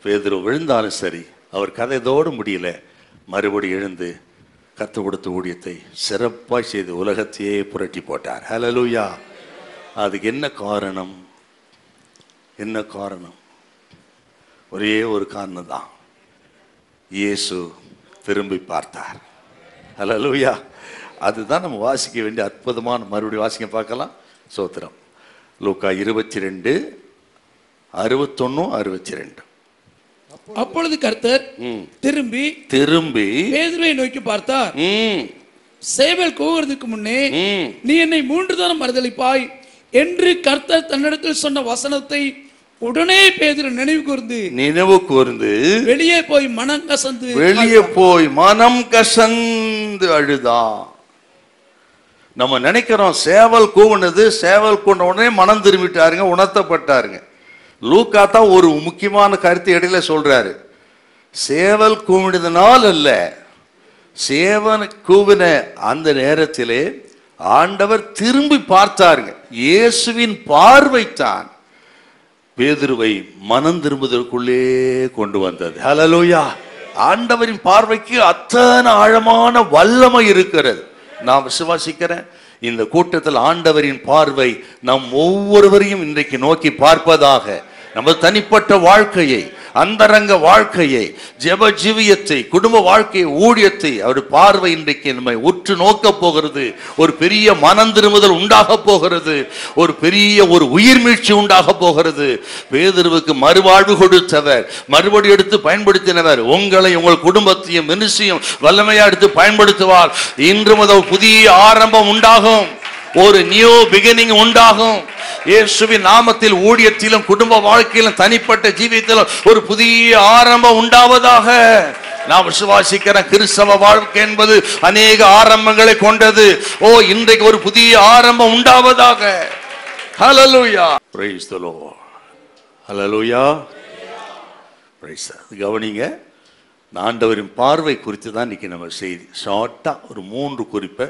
பேதுரு விழுந்தாலும் சரி, அவர் கதையோடு முடியல, மறுபடியும் எழுந்து கர்த்தர் கொடுத்த ஊழியத்தை சிறப்பாய் செய்து உலகத்தையே புரட்டி போட்டார். ஹல்லேலூயா. அதுக்கு என்ன காரணம்? என்ன காரணம்? ஒரே ஒரு காரணம் தான், இயேசு திரும்பி பார்த்தார். ஹல்லேலூயா. அதுதான் நம்ம வாசிக்க வேண்டிய அற்புதமான, மறுபடியும் வாசிக்க பார்க்கலாம். சோத்திரம். லூக்கா 22:61-62. அப்பொழுது கர்த்தர் திரும்பி பேதுருவை நோக்கி பார்த்தார். சேவல் கூவுறதுக்கு முன்னே நீ என்னை 3 தரம் மறுதலிப்பாய் என்று கர்த்தர் தன்னிடத்தில் சொன்ன வசனத்தை உடனே பேதுரு நினைவு கூர்ந்து வெளியே போய் மனம் கசந்து அழுதான். நம்ம நினைக்கிறோம் சேவல் கூவுனது, சேவல் கூண்ட உடனே மனம் திரும்பிட்டாருங்க, உணர்த்தப்பட்டாருங்க. லூக்கா தான் ஒரு முக்கியமான கருத்து இடையில சொல்றாரு. சேவல் கூவினதுனால் அல்ல, சேவல் கூவின அந்த நேரத்திலே ஆண்டவர் திரும்பி பார்த்தாருங்க. இயேசுவின் பார்வைத்தான் பேதுருவை மனம் திரும்புவதற்குள்ளே கொண்டு வந்தது. ஹல்லேலூயா. ஆண்டவரின் பார்வைக்கு அத்தனை ஆழமான வல்லமை இருக்கிறது. நான் விசுவாசிக்கிறேன், இந்த கூட்டத்தில் ஆண்டவரின் பார்வை நம் ஒவ்வொருவரையும் இன்றைக்கு நோக்கி பார்ப்பதாக. நமது தனிப்பட்ட வாழ்க்கையை, அந்தரங்க வாழ்க்கையை, ஜெப ஜீவியத்தை, குடும்ப வாழ்க்கையை, ஊழியத்தை அவர் பார்வை இன்றைக்கு நம்மை உற்று நோக்க போகிறது. ஒரு பெரிய மனம் திரும்புதல் உண்டாக போகிறது. ஒரு பெரிய ஒரு உயிர்மீழ்ச்சி உண்டாக போகிறது. பேதுருவுக்கு மறுவாழ்வு கொடுத்தவர், மறுபடி எடுத்து பயன்படுத்தினவர் உங்களை, உங்கள் குடும்பத்தையும் மினிஸ்ட்ரியும் வல்லமையா எடுத்து பயன்படுத்துவார். இன்று முதல் புதிய ஆரம்பம் உண்டாகும். ஒரு நியூ பிகினிங் உண்டாகும். இயேசுவின் நாமத்தில் ஊழியத்திலும் குடும்ப வாழ்க்கையிலும் தனிப்பட்ட ஜீவியத்திலும் ஒரு புதிய ஆரம்பம் உண்டாவதாக. நான் விசுவாசிக்கிறேன், கிறிஸ்தவ வாழ்க்கை என்பது அநேக ஆரம்பங்களை கொண்டது. இன்றைக்கு ஒரு புதிய ஆரம்பம் உண்டாவதாக. Hallelujah. Praise the lord. Hallelujah. Praise. கவனிங்க, ஆண்டவரின் பார்வை குறித்து தான் இன்னைக்கு நம்ம செய்தி. ஷார்ட்டா ஒரு 3 குறிப்பை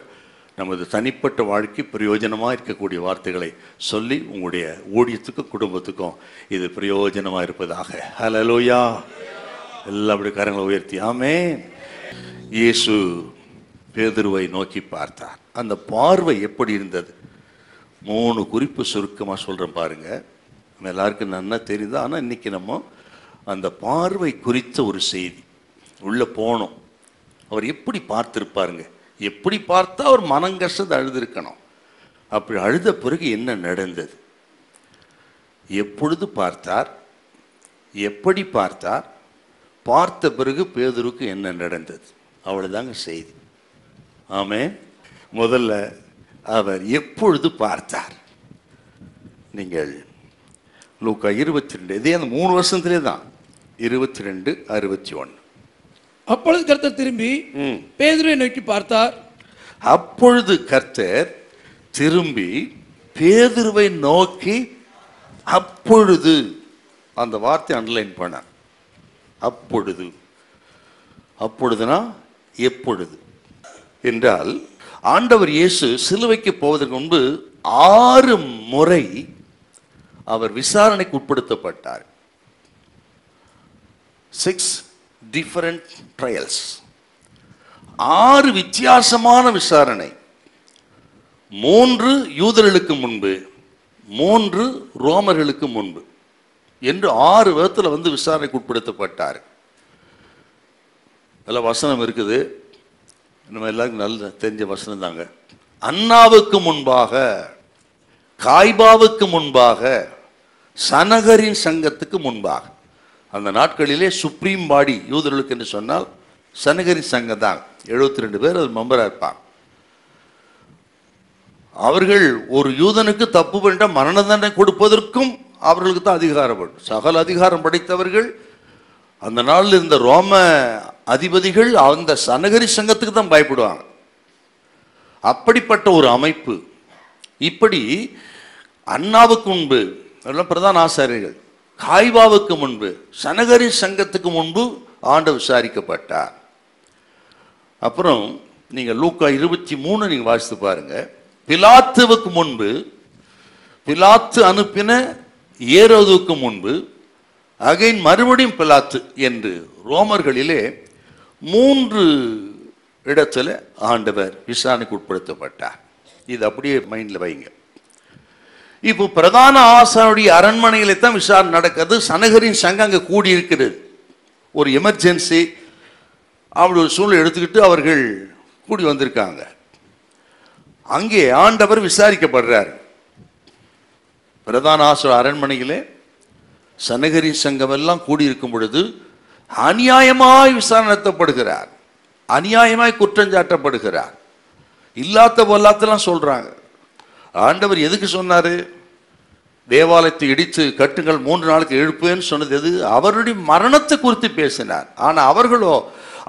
நமது தனிப்பட்ட வாழ்க்கை பிரயோஜனமாக இருக்கக்கூடிய வார்த்தைகளை சொல்லி உங்களுடைய ஊழியத்துக்கும் குடும்பத்துக்கும் இது பிரயோஜனமாக இருப்பதாக. ஹல்லேலூயா. எல்லாம் அப்படி கரங்களை உயர்த்தி ஆமென். இயேசு பேதுருவை நோக்கி பார்த்தார். அந்த பார்வை எப்படி இருந்தது? 3 குறிப்பு சுருக்கமாக சொல்கிறேன் பாருங்க. நம்ம எல்லாருக்கும் நல்லா தெரியுது. ஆனால் இன்னைக்கு நம்ம அந்த பார்வை குறித்த ஒரு செய்தி உள்ள போனோம். அவர் எப்படி பார்த்திருப்பாருங்க? எப்படி பார்த்தா அவர் மனங்கஷ்டத்தை அழுதுருக்கணும். அப்படி அழுத பிறகு என்ன நடந்தது? எப்பொழுது பார்த்தார்? எப்படி பார்த்தார்? பார்த்த பிறகு பேதுருக்கு என்ன நடந்தது? அவ்வளவுதாங்க செய்தி. ஆமென். முதல்ல அவர் எப்பொழுது பார்த்தார்? நீங்கள் லூக்கா 22, இதே அந்த 3 வருஷத்திலே தான், 22, 61. அப்பொழுது கர்த்தர் திரும்பி பேதுருவை நோக்கி பார்த்தார். அப்பொழுது கர்த்தர் திரும்பி பேதுருவை நோக்கி, அப்பொழுது அந்த வார்த்தை அண்டர்லைன் பண்ண. அப்பொழுது, அப்பொழுதுனா எப்பொழுது என்றால், ஆண்டவர் இயேசு சிலுவைக்கு போவதற்கு முன்பு 6 முறை அவர் விசாரணைக்கு உட்படுத்தப்பட்டார். 6 different trials. 6 வித்தியாசமான விசாரணை. 3 யூதர்களுக்கு முன்பு, 3 ரோமர்களுக்கு முன்பு என்று 6 விதத்தில் வந்து விசாரணைக்கு உட்படுத்தப்பட்டார். நல்ல வசனம் இருக்குது, நம்ம எல்லாருக்கும் நல்ல தெரிஞ்ச வசனம் தாங்க. அன்னாவுக்கு முன்பாக, காய்பாவுக்கு முன்பாக, சனகரின் சங்கத்துக்கு முன்பாக. அந்த நாட்களிலே சுப்ரீம் பாடி யூதர்களுக்கு என்று சொன்னால் சனகரின் சங்கம் தான். 72 பேர் அது மெம்பராக இருப்பாங்க. அவர்கள் ஒரு யூதனுக்கு தப்பு பண்ணிட்ட மரண தண்டனை கொடுப்பதற்கும் அவர்களுக்கு தான் அதிகாரம். சகல அதிகாரம் படைத்தவர்கள். அந்த நாளில் இருந்த ரோம அதிபதிகள் அந்த சனகரி சங்கத்துக்கு தான் பயப்படுவாங்க. அப்படிப்பட்ட ஒரு அமைப்பு. இப்படி அன்னாவுக்கு முன்பு பிரதான ஆசாரியர்கள், காய்பாவுக்கு முன்பு, சனகரி சங்கத்துக்கு முன்பு ஆண்டவர் விசாரிக்கப்பட்டார். அப்புறம் நீங்க லூக்கா 23 நீங்க வாசித்து பாருங்க. பிலாத்துவுக்கு முன்பு, பிலாத்து அனுப்பின ஏரோதுவுக்கு முன்பு, அகைன் மறுபடியும் பிலாத்து என்று ரோமர்களிலே 3 இடத்துல ஆண்டவர் விசாரணைக்கு உட்படுத்தப்பட்டார். இது அப்படியே மைண்ட்ல வைங்க. இப்போ பிரதான ஆசாரியருடைய அரண்மனையில தான் விசாரணை நடக்கிறது. சனகரின் சங்கம் அங்கே கூடி இருக்கிறது. ஒரு எமர்ஜென்சி அப்படி ஒரு சூழ்நிலை எடுத்துக்கிட்டு அவர்கள் கூடி வந்திருக்காங்க. அங்கே ஆண்டவர் விசாரிக்கப்படுறார். பிரதான ஆசாரியர் அரண்மனையிலே சனகரின் சங்கம் எல்லாம் கூடி இருக்கும் பொழுது அநியாயமாய் விசாரணை நடத்தப்படுகிறார். அநியாயமாய் குற்றஞ்சாட்டப்படுகிறார். இல்லாத பொல்லாத்தெல்லாம் சொல்றாங்க. ஆண்டவர் எதுக்கு சொன்னாரு? தேவாலயத்தை இடித்து கட்டுங்கள் 3 நாளுக்கு எழுப்புவேன்னு சொன்னது எது? அவருடைய மரணத்தை குறித்து பேசினார். ஆனா அவர்களோ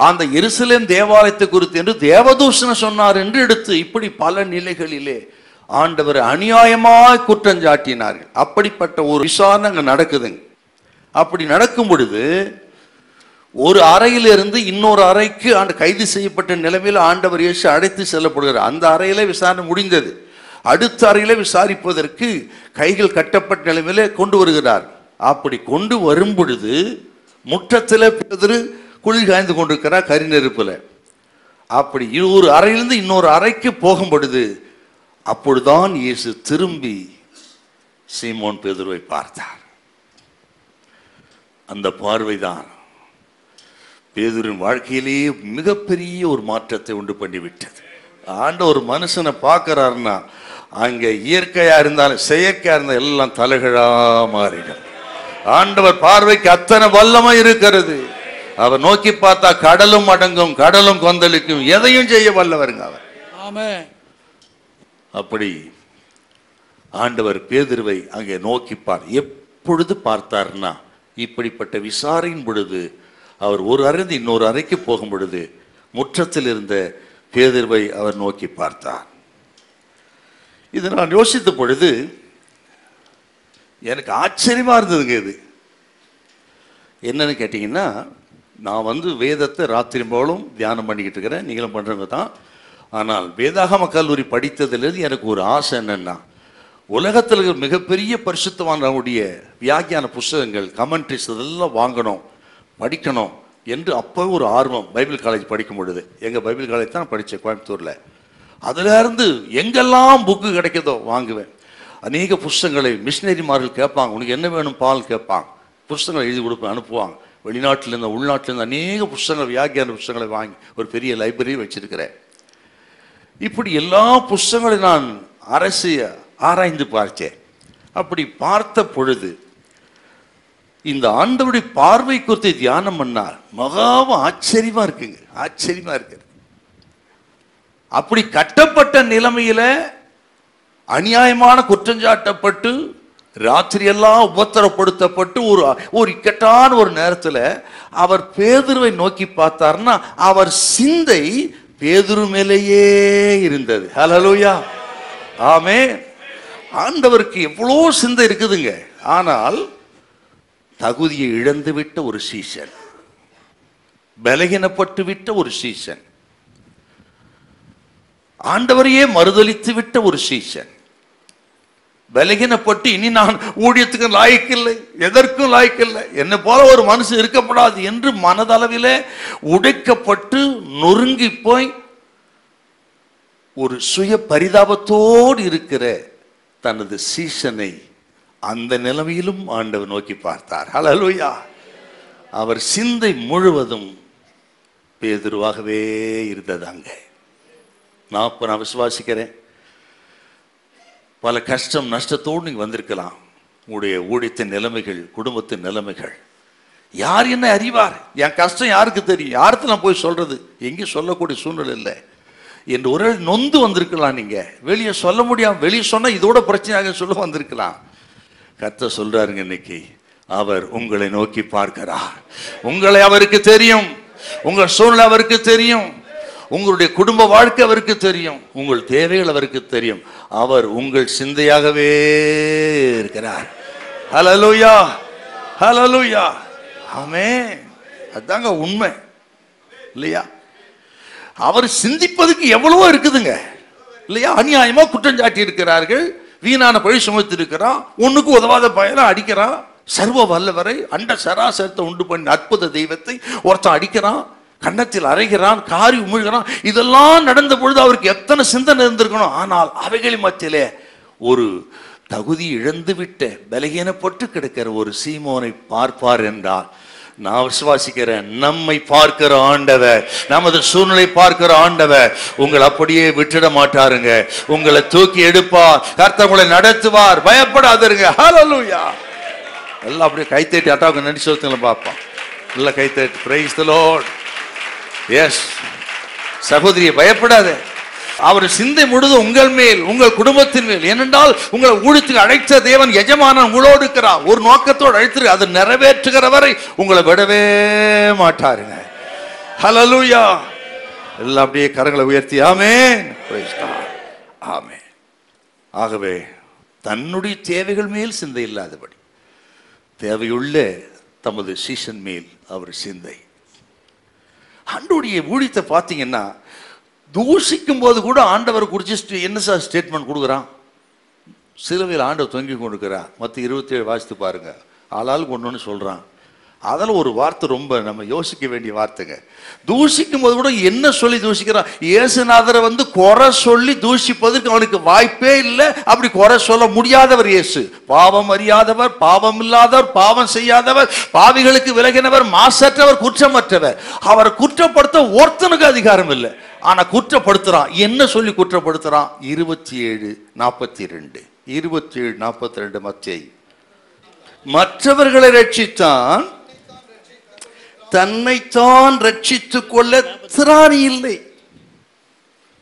அந்த எருசலேம் தேவாலயத்தை குறித்து என்று தேவதூஷணம் சொன்னார் என்று எடுத்து இப்படி பல நிலைகளிலே ஆண்டவர் அநியாயமாய் குற்றஞ்சாட்டினார்கள். அப்படிப்பட்ட ஒரு விசாரணை அங்க நடக்குதுங்க. அப்படி நடக்கும் பொழுது ஒரு அறையிலிருந்து இன்னொரு அறைக்கு அந்த கைது செய்யப்பட்ட நிலைமையில் ஆண்டவர் இயேசு அழைத்து செல்லப்படுகிறார். அந்த அறையில விசாரணை முடிந்தது. அடுத்த அறையில விசாரிப்பதற்கு கைகள் கட்டப்பட்ட நிலைமையில கொண்டு வருகிறார். அப்படி கொண்டு வரும் பொழுது முற்றத்தில் பேதுரு குளிர் காய்ந்து கொண்டிருக்கிறார் கரி நெருப்புல. அப்படி ஒரு அறையிலிருந்து இன்னொரு அறைக்கு போகும் பொழுது அப்பொழுதுதான் இயேசு திரும்பி சீமோன் பேதுருவை பார்த்தார். அந்த பார்வைதான் பேதுருவின் வாழ்க்கையிலேயே மிகப்பெரிய ஒரு மாற்றத்தை உண்டு பண்ணிவிட்டது. ஒரு மனுஷனை பார்க்கிறாருன்னா அங்க இயற்கையா இருந்தாலும் செயற்கையா இருந்தாலும் எல்லாம் தலைகழா மாறிடும். ஆண்டவர் பார்வைக்கு அத்தனை வல்லமை இருக்கிறது. அவர் நோக்கி பார்த்தா கடலும் அடங்கும், கடலும் கொந்தளிக்கும், எதையும் செய்ய வல்லவருங்க அவர். அப்படி ஆண்டவர் பேதுருவை அங்கே நோக்கிப்பார். எப்பொழுது பார்த்தார்னா இப்படிப்பட்ட விசாரின் பொழுது அவர் ஒரு அறைந்து இன்னொரு அறைக்கு போகும் பொழுது முற்றத்தில் இருந்த பேதுருவை அவர் நோக்கி பார்த்தார். இது நான் யோசித்த பொழுது எனக்கு ஆச்சரியமா இருந்ததுங்க. இது என்னன்னு கேட்டீங்கன்னா, நான் வேதத்தை ராத்திரி போலும் தியானம் பண்ணிக்கிட்டு இருக்கிறேன், நீங்களும் பண்றவங்க தான். ஆனால் வேதாகம கல்லூரி படித்ததிலிருந்து எனக்கு ஒரு ஆசை என்னன்னா, உலகத்தில் இருக்கிற மிகப்பெரிய பரிசுத்தவான்களுடைய வியாக்கியான புஸ்தகங்கள், கமெண்ட்ரிஸ் இதெல்லாம் வாங்கணும், படிக்கணும் என்று அப்போ ஒரு ஆர்வம். பைபிள் காலேஜ் படிக்கும் பொழுது, எங்கள் பைபிள் காலேஜ் தான் படித்தேன் கோயம்புத்தூரில். அதிலிருந்து எங்கெல்லாம் புக்கு கிடைக்கிறதோ வாங்குவேன். அநேக புஸ்தகங்களை மிஷினரிமார்கள் கேட்பாங்க, உனக்கு என்ன வேணும் பால் கேட்பாங்க, புஸ்தகங்களை எழுதி கொடுப்பேன், அனுப்புவாங்க. வெளிநாட்டிலேருந்து உள்நாட்டிலேருந்து அநேக புஸ்தகங்கள், வியாக்கியான புஸ்தகங்களை வாங்கி ஒரு பெரிய லைப்ரரி வச்சிருக்கிறேன். இப்படி எல்லா புஸ்தகங்களையும் நான் ஆராய்ந்து பார்த்தேன். அப்படி பார்த்த பொழுது இந்த ஆண்டவருடைய பார்வை குறித்து தியானம் பண்ணால் மகாவும் ஆச்சரியமா இருக்குங்க, ஆச்சரியமா இருக்கு. அப்படி கட்டப்பட்ட நிலைமையில அநியாயமான குற்றஞ்சாட்டப்பட்டு ராத்திரியெல்லாம் உபத்திரப்படுத்தப்பட்டு ஒரு இக்கட்டான ஒரு நேரத்தில் அவர் பேதுருவை நோக்கி பார்த்தார்னா அவர் சிந்தை பேதுரு மேலேயே இருந்தது. ஹல்லேலூயா, ஆமென். ஆண்டவருக்கு எவ்வளோ சிந்தை இருக்குதுங்க. ஆனால் தகுதியை இழந்து விட்ட ஒரு சீசன், பலகீனப்பட்டு விட்ட ஒரு சீசன், ஆண்டவரையே மறுதலித்து விட்ட ஒரு சீசன், பலகீனப்பட்டு இனி நான் ஊழியத்துக்கு லாய்க்கில்லை, எதற்கும் லாய்க்கில்லை, என்ன போல ஒரு மனுஷன் இருக்கப்படாது என்று மனதளவிலே உடைக்கப்பட்டு நொறுங்கி போய் ஒரு சுய பரிதாபத்தோடு இருக்கிற தனது சீசனை அந்த நிலைமையிலும் ஆண்டவர் நோக்கி பார்த்தார். ஹல்லேலூயா. அவர் சிந்தை முழுவதும் பேதுருவாகவே இருந்தது. அங்கே நான் விசுவாசிக்கிறேன், பல கஷ்டம் நஷ்டத்தோடு நீங்க வந்திருக்கலாம். உங்களுடைய ஊழியத்தின் நிலைமைகள், குடும்பத்தின் நிலைமைகள், யார் என்ன அறிவார், என் கஷ்டம் யாருக்கு தெரியும், யாருக்கு நான் போய் சொல்றது, எங்கேயும் சொல்லக்கூடிய சூழ்நிலை இல்லை என்று ஒரு நொந்து வந்திருக்கலாம். நீங்க வெளியே சொல்ல முடியாம, வெளியே சொன்னா இதோட பிரச்சனையாக சொல்ல வந்திருக்கலாம். கர்த்தர் சொல்றாருங்க, இன்னைக்கு அவர் உங்களை நோக்கி பார்க்கிறார். உங்களை அவருக்கு தெரியும், உங்கள் சூழ்நிலை அவருக்கு தெரியும், உங்களுடைய குடும்ப வாழ்க்கை அவருக்கு தெரியும், உங்கள் தேவைகள் அவருக்கு தெரியும். அவர் உங்கள் சிந்தையாகவே இருக்கிறார். ஹல்லேலூயா, ஹல்லேலூயா, ஆமென். அதாங்க உண்மை இல்லையா? அவர் சிந்திப்பதுக்கு எவ்வளவோ இருக்குதுங்க இல்லையா? அநியாயமா குற்றஞ்சாட்டி இருக்கிறார்கள், வீணான பழி சுமத்தி இருக்கிறான், ஒண்ணுக்கு உதவாத பயனை அடிக்கிறான், சர்வ வல்லவரை அண்ட சராசரத்தை உண்டு பண்ணி அற்புத தெய்வத்தை ஒருத்தன் அடிக்கிறான், கன்னத்தில் அரைகிறான், காரி உமிழ்கிறான். இதெல்லாம் நடந்த பொழுது அவருக்கு எத்தனை சிந்தனை இருந்திருக்கணும். ஆனால் அவைகளின் மத்தியிலே ஒரு தகுதி இழந்து விட்ட பலகீனப்பட்டு கிடக்கிற ஒரு சீமோனை பார்ப்பார் என்றால், நான் விசுவாசிக்கிறேன், நம்மை பார்க்கிற ஆண்டவர், நமது சூழ்நிலை பார்க்கிற ஆண்டவர் உங்களை அப்படியே விட்டுட மாட்டாருங்க. உங்களை தூக்கி எடுப்பார், கர்த்தர் உங்களை நடத்துவார், பயப்படாதீங்க. ஹல்லேலூயா. எல்லாம் அப்படியே கைத்தட்டி அட்டாவுக்கு நன்றி சொல்லுங்கள பார்ப்போம். நல்ல கைத்தட்டி, பிரைஸ் தி லார்ட். எஸ் சகோதரியை பயப்படாத. அவர் சிந்தை முழுதும் உங்கள் மேல், உங்கள் குடும்பத்தின் மேல். ஏனென்றால் உங்களை ஊழியத்துக்கு அழைத்த தேவன் எஜமானன் உங்களோடு இருக்கிறார். ஒரு நோக்கத்தோடு அழைத்து அதை நிறைவேற்றுகிற வரை உங்களை விடவே மாட்டாருங்க. ஹல்லேலூயா. எல்லாம் அப்படியே கரங்களை உயர்த்தி ஆமென், பிரைஸ் காட், ஆமென். ஆகவே தன்னுடைய தேவைகள் மேல் சிந்தை இல்லாதபடி தேவையுள்ள தமது சீசன் மேல் அவர் சிந்தை. ஆண்டவருடைய ஊழியத்தை பார்த்தீங்கன்னா, தூஷிக்கும் போது கூட ஆண்டவர் குறித்து என்ன சார் ஸ்டேட்மெண்ட் கொடுக்குறான்? சிலுவையில் ஆண்டவர் தொங்கி கொண்டிருக்கிறார். மற்ற 27 வாசித்து பாருங்க. ஆளாளுக்கு ஒன்று சொல்றான். அதில் ஒரு வார்த்தை ரொம்ப நம்ம யோசிக்க வேண்டிய வார்த்தைங்க. தூஷிக்கும் போது கூட என்ன சொல்லி தூஷிக்கிறான்? இயேசுநாதரை குறை சொல்லி தூஷிப்பதற்கு அவனுக்கு வாய்ப்பே இல்லை. அப்படி குறை சொல்ல முடியாதவர் இயேசு. பாவம் அறியாதவர், பாவம் இல்லாதவர், பாவம் செய்யாதவர், பாவிகளுக்கு விலகினவர், மாசற்றவர், குற்றமற்றவர். அவரை குற்றப்படுத்த ஒருத்தனுக்கு அதிகாரம் இல்லை. ஆனா குற்றப்படுத்துறான். என்ன சொல்லி குற்றப்படுத்துறான்? 27:42 27:42 மத்தேயு. மற்றவர்களை ரட்சித்தான், தன்னைத்தான் ரட்சித்துக் கொள்ள திராணி இல்லை.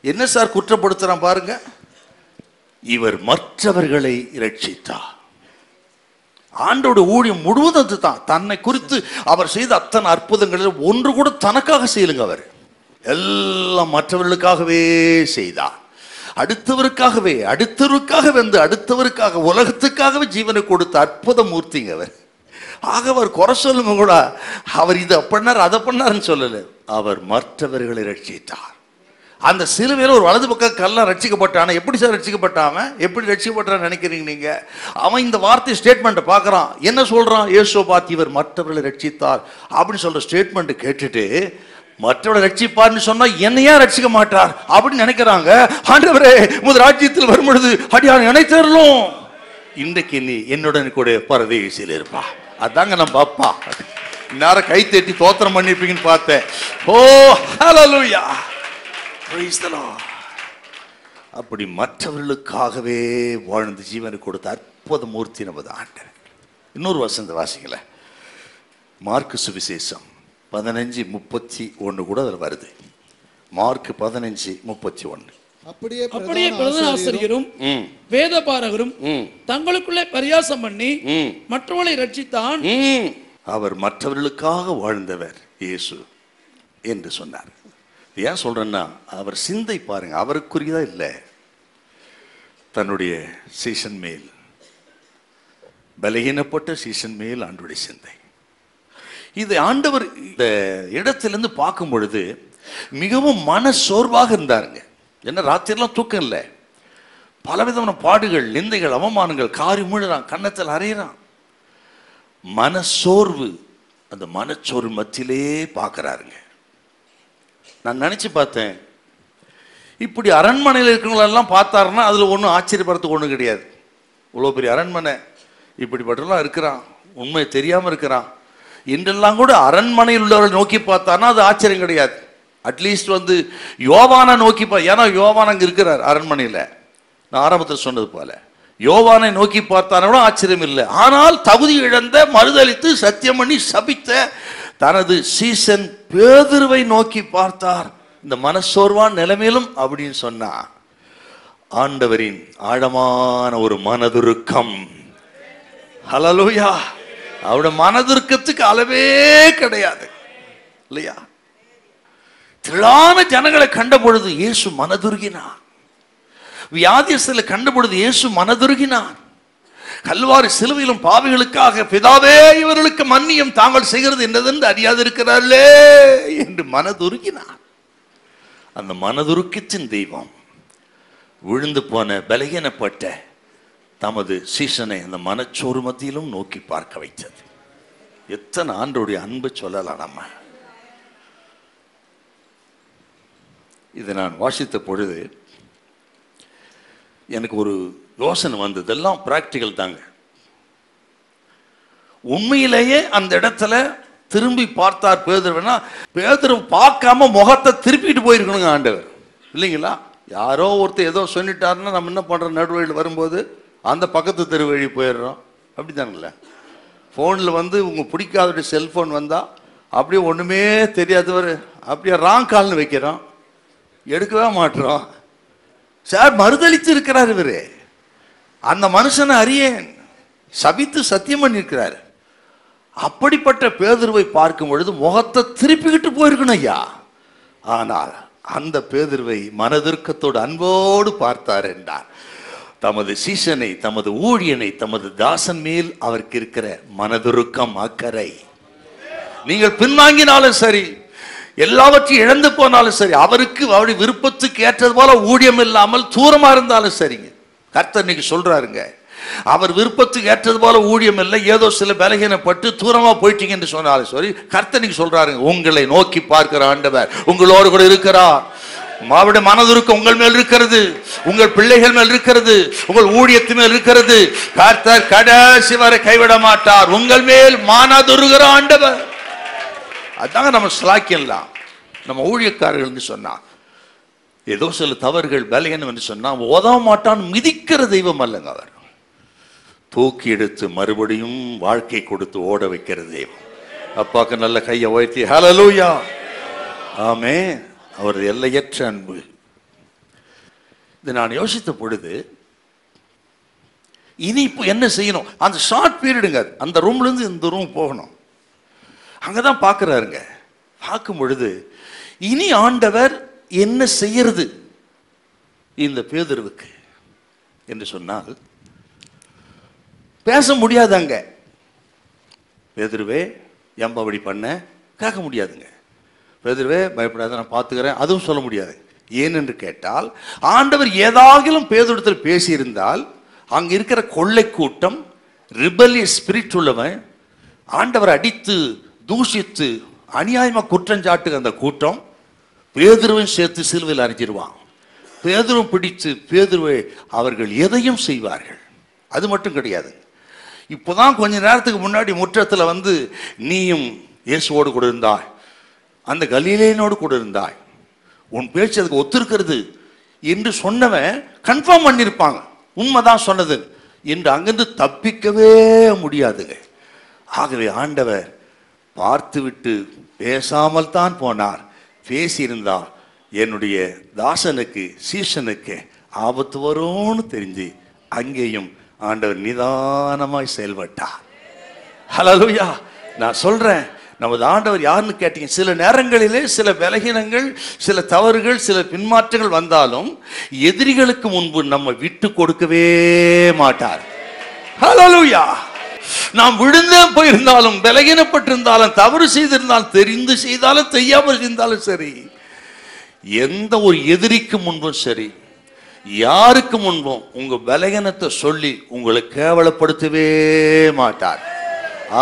என்ன சார் குற்றப்படுத்துறான் பாருங்க. இவர் மற்றவர்களை ரட்சித்தார். ஆண்டோட ஊழியம் முழுவதும் தான். தன்னை குறித்து அவர் செய்த அத்தனை அற்புதங்களில் ஒன்று கூட தனக்காக செய்யலுங்க. அவர் எல்லாம் மற்றவர்களுக்காகவே செய்தார். அடுத்தவருக்காகவே, அடுத்தவருக்காக உலகத்துக்காகவே ஜீவனை கொடுத்த அற்புத மூர்த்திங்க அவர். ஆக அவர் குறை சொல்லும் கூட அவர் இதை பண்ணார் அதை பண்ணாருன்னு சொல்லல. அவர் மற்றவர்களை ரட்சித்தார். அந்த சிலுவையில் ஒரு வலது பக்கம் கல்லாம் ரட்சிக்கப்பட்டான. எப்படி சார் ரட்சிக்கப்பட்டான்? எப்படி ரட்சிக்கப்பட்டான்னு நினைக்கிறீங்க நீங்க? அவன் இந்த வார்த்தை ஸ்டேட்மெண்ட்டை பார்க்கறான். என்ன சொல்றான்? இயேசுவை பார்த்து இவர் மற்றவர்களை ரட்சித்தார் அப்படின்னு சொல்ற ஸ்டேட்மெண்ட் கேட்டுட்டு, மற்றவர்களை ரட்சிப்பார்னு சொன்னா என்னையா ரட்சிக்க மாட்டார் அப்படின்னு நினைக்கிறாங்க. ஆண்டவரே உமது ராஜ்யத்தில் வரும் பொழுது அடியான் நினைத்தரலும் இன்றைக்கு நீ என்னுடன் கூட பரதேசில் இருப்பா. அதாங்க நம்ம அப்பா. நேரம் கை தட்டி தோத்திரம் பண்ணிருப்பீங்கன்னு பார்த்தேன். ஓ ஹல்லேலூயா, பிரைஸ் தி லார்ட். அப்படி மற்றவர்களுக்காகவே வாழ்ந்து ஜீவனை கொடுத்த அற்புத மூர்த்தி நமது ஆண்டவர். இன்னொரு வசந்த வாசிங்கள, மார்க்கு சுவிசேஷம் 15:31 கூட அதில் வருது. மார்க் 15:31. அப்படியே பிரதான ஆசிரியரும் வேதபாரகரும் தங்களுக்குள்ளே பரியாசம் பண்ணி மற்றவர்களை ரட்சித்தான். அவர் மற்றவர்களுக்காக வாழ்ந்தவர் இயேசு என்று சொன்னார். ஏன் சொல்றேன்னா, அவர் சிந்தை பாருங்க, அவருக்குரியதா இல்லை, தன்னுடைய சீசன் மேல், பலகீனப்பட்ட சீசன் மேல் ஆண்டுடைய சிந்தை. இது ஆண்டவர் இந்த இடத்திலிருந்து பார்க்கும் பொழுது மிகவும் மன சோர்வாக இருந்தாருங்க. என்ன ராத்திரிலாம் தூக்கம் இல்லை, பலவிதமான பாடுகள், நிந்தைகள், அவமானங்கள், காரி முழுறான், கன்னத்தில் அறையிறான். மனசோர்வு. அந்த மனச்சோர்வு மத்தியிலே பார்க்கிறாருங்க. நான் நினைச்சு பார்த்தேன், இப்படி அரண்மனையில் இருக்கிறவங்களெல்லாம் பார்த்தாருன்னா அதுல ஒன்றும் ஆச்சரியப்படுறதுக்கு ஒன்றும் கிடையாது. இவ்வளோ பெரிய அரண்மனை, இப்படிப்பட்டெல்லாம் இருக்கிறான், உண்மை தெரியாம இருக்கிறான். இன்றெல்லாம் கூட அரண்மனையில் உள்ளவர்கள் நோக்கி பார்த்தானா அது ஆச்சரியம் கிடையாது. அட்லீஸ்ட் யோவானை நோக்கி ஏன்னா யோவான் அங்கே இருக்கிறார் அரண்மனையில். நான் ஆரம்பத்தில் சொன்னது போல யோவானை நோக்கி பார்த்தான கூட ஆச்சரியம் இல்லை. ஆனால் தகுதி இழந்த, மறுதளித்து, சத்தியம் பண்ணி சபித்த தனது சீசன் பேதுருவை நோக்கி பார்த்தார். இந்த மனசோர்வான் நிலைமையிலும் அப்படின்னு சொன்னா ஆண்டவரின் ஆழமான ஒரு மனதுருக்கம். ஹல்லேலூயா. அவருடைய மனதுருக்கத்துக்கு அளவே கிடையாது இல்லையா? திரளான ஜனங்களை கண்ட பொழுது இயேசு மனதுருகினார். வியாதியஸ்தர்களை கண்ட பொழுது இயேசு மனதுருகினார். கல்வாரி சிலுவையிலும் பாவிகளுக்காக, பிதாவே இவர்களுக்கு மன்னியும், தாங்கள் செய்கிறது என்னதென்று அறியாதிருக்கிறார்களே என்று மனதுருகினார். அந்த மனதுருக்கத்தின் தெய்வம் விழுந்து போன, பலகீனப்பட்ட தமது சீசனை அந்த மனச்சோறு மத்தியிலும் நோக்கி பார்க்க வைத்தது. எத்தனை ஆண்டோடைய அன்பு சொல்லலாம் நம்ம. இதை நான் வாசித்த பொழுது எனக்கு ஒரு யோசனை வந்தது. இதெல்லாம் பிராக்டிக்கல் தாங்க. உண்மையிலேயே அந்த இடத்துல திரும்பி பார்த்தார் பேதுருவனா, பேதுரு பார்க்காம முகத்தை திருப்பிட்டு போயிருக்கணுங்க ஆண்டவர் இல்லைங்களா? யாரோ ஒருத்தர் ஏதோ சொல்லிட்டாருன்னா நம்ம என்ன பண்றோம், நடுவழியில் வரும்போது அந்த பக்கத்து தெரு வழி போயிடுறோம். அப்படி தானுங்கள? ஃபோனில் உங்க பிடிக்காத செல்ஃபோன் வந்தால் அப்படியே ஒன்றுமே தெரியாதவர் அப்படியே ராங் கால்னு வைக்கிறோம், எடுக்கவே மாட்டுறோம். சார் மறுதளித்து இருக்கிறார் இவரு. அந்த மனுஷனை அறியேன் சபித்து சத்தியம் பண்ணியிருக்கிறார். அப்படிப்பட்ட பேதுருவை பார்க்கும் பொழுது முகத்தை திருப்பிக்கிட்டு போயிருக்கணும் ஐயா. ஆனால் அந்த பேதுருவை மனதிற்கத்தோடு அன்போடு பார்த்தார் என்றார். தமது சீசனை, தமது ஊழியனை, தமது தாசன் மேல் அவருக்கு இருக்கிற மனதுருக்கம், அக்கறை. நீங்கள் பின்வாங்கினாலும் சரி, எல்லாவற்றையும் இழந்து போனாலும் சரி, அவருக்கு அவருடைய விருப்பத்துக்கு ஏற்றது போல ஊழியம் இல்லாமல் தூரமா இருந்தாலும் சரிங்க, கர்த்தர் இன்னைக்கு சொல்றாருங்க, அவர் விருப்பத்துக்கு ஏற்றது போல ஊழியம் இல்லை, ஏதோ சில பலகீனப்பட்டு தூரமா போயிட்டீங்க என்று சொன்னாலும் சரி, கர்த்தர் சொல்றாருங்க, உங்களை நோக்கி பார்க்கிற ஆண்டவர் உங்களோடு கூட இருக்கிறார். அவருடைய மனதுருக்கு உங்கள் மேல் இருக்கிறது, உங்கள் பிள்ளைகள் மேல் இருக்கிறது, உங்கள் ஊழியத்து மேல் இருக்கிறது. கர்த்தர் கடைசி வரை கைவிட மாட்டார். உங்கள் மேல் மனதுருகிற ஆண்டவர். அதாங்க நம்ம ஸ்லாக்கியெல்லாம். நம்ம ஊழியக்காரர்கள் சொன்னா ஏதோ சில தவறுகள் பலகீனம் என்று சொன்னா உதவ மாட்டான் மிதிக்கிற தெய்வம் அல்லங்க. அவர் தூக்கி எடுத்து மறுபடியும் வாழ்க்கை கொடுத்து ஓட வைக்கிற தெய்வம். அப்பாக்கு நல்ல கையை உயர்த்தி ஹல்லேலூயா. ஆமென். அவரது எல்லையற்ற அன்பு. இது நான் யோசித்த பொழுது இனி இப்போ என்ன செய்யணும்? அந்த ஷார்ட் பீரியடுங்க, அந்த ரூம்ல இருந்து இந்த ரூம் போகணும். அங்கதான் பார்க்கிறாருங்க. பார்க்கும் பொழுது இனி ஆண்டவர் என்ன செய்யறது இந்த பேதுருவுக்கு என்று சொன்னால் பேச முடியாது. அங்க பேதுருவே ஏன்பா அப்படி பண்ண கேட்க முடியாதுங்க. பேதுருவே பயப்படாத, நான் பார்த்துக்கிறேன், அதுவும் சொல்ல முடியாது. ஏனென்று கேட்டால் ஆண்டவர் ஏதாகிலும் பேதுருவில் பேசியிருந்தால் அங்க இருக்கிற கொள்ளை கூட்டம், ரிபல்லியஸ் ஸ்பிரிட் உள்ளவன், ஆண்டவர் அடித்து தூஷித்து அநியாயமா குற்றஞ்சாட்டு அந்த கூட்டம் பேதுருவையும் சேர்த்து சிலுவையில் அரைஞ்சிருவான். பேதுருவும் பிடித்து பேதுருவை அவர்கள் எதையும் செய்வார்கள். அது மட்டும் கிடையாது. இப்போதான் கொஞ்ச நேரத்துக்கு முன்னாடி முற்றத்தில் வந்து நீயும் இயேசுவோடு கூட இருந்தாய், அந்த கலீலேயனோடு கூட இருந்தாய், உன் பேச்சு அதுக்கு ஒத்திருக்கிறது என்று சொன்னவன் கன்ஃபார்ம் பண்ணியிருப்பாங்க, உண்மைதான் சொன்னது என்று அங்கிருந்து தப்பிக்கவே முடியாதுங்க. ஆகவே ஆண்டவர் பார்த்துவிட்டு பேசாமல் தான் போனார். பேசியிருந்தால் என்னுடைய தாசனுக்கு சீஷனுக்கு ஆபத்து வரும்னு தெரிஞ்சு அங்கேயும் ஆண்டவர் நிதானமாய் செயல்பட்டார். ஹல்லேலூயா. நான் சொல்றேன், நமது ஆண்டவர் யாருன்னு கேட்டீங்க, சில நேரங்களிலே சில பலகீனங்கள், சில தவறுகள், சில பின்மாற்றங்கள் வந்தாலும் எதிரிகளுக்கு முன்பு நம்ம விட்டு கொடுக்கவே மாட்டார். ஹல்லேலூயா. நாம் விழுந்தே போயிருந்தாலும், பலகீனப்பட்டிருந்தாலும், தவறு செய்திருந்தாலும், தெரிந்து செய்தாலும் தெரியாமல் இருந்தாலும் சரி, எந்த ஒரு எதிரிக்கு முன்பும் சரி, யாருக்கு முன்பும் உங்க பலகீனத்தை சொல்லி உங்களை கேவலப்படுத்தவே மாட்டார்.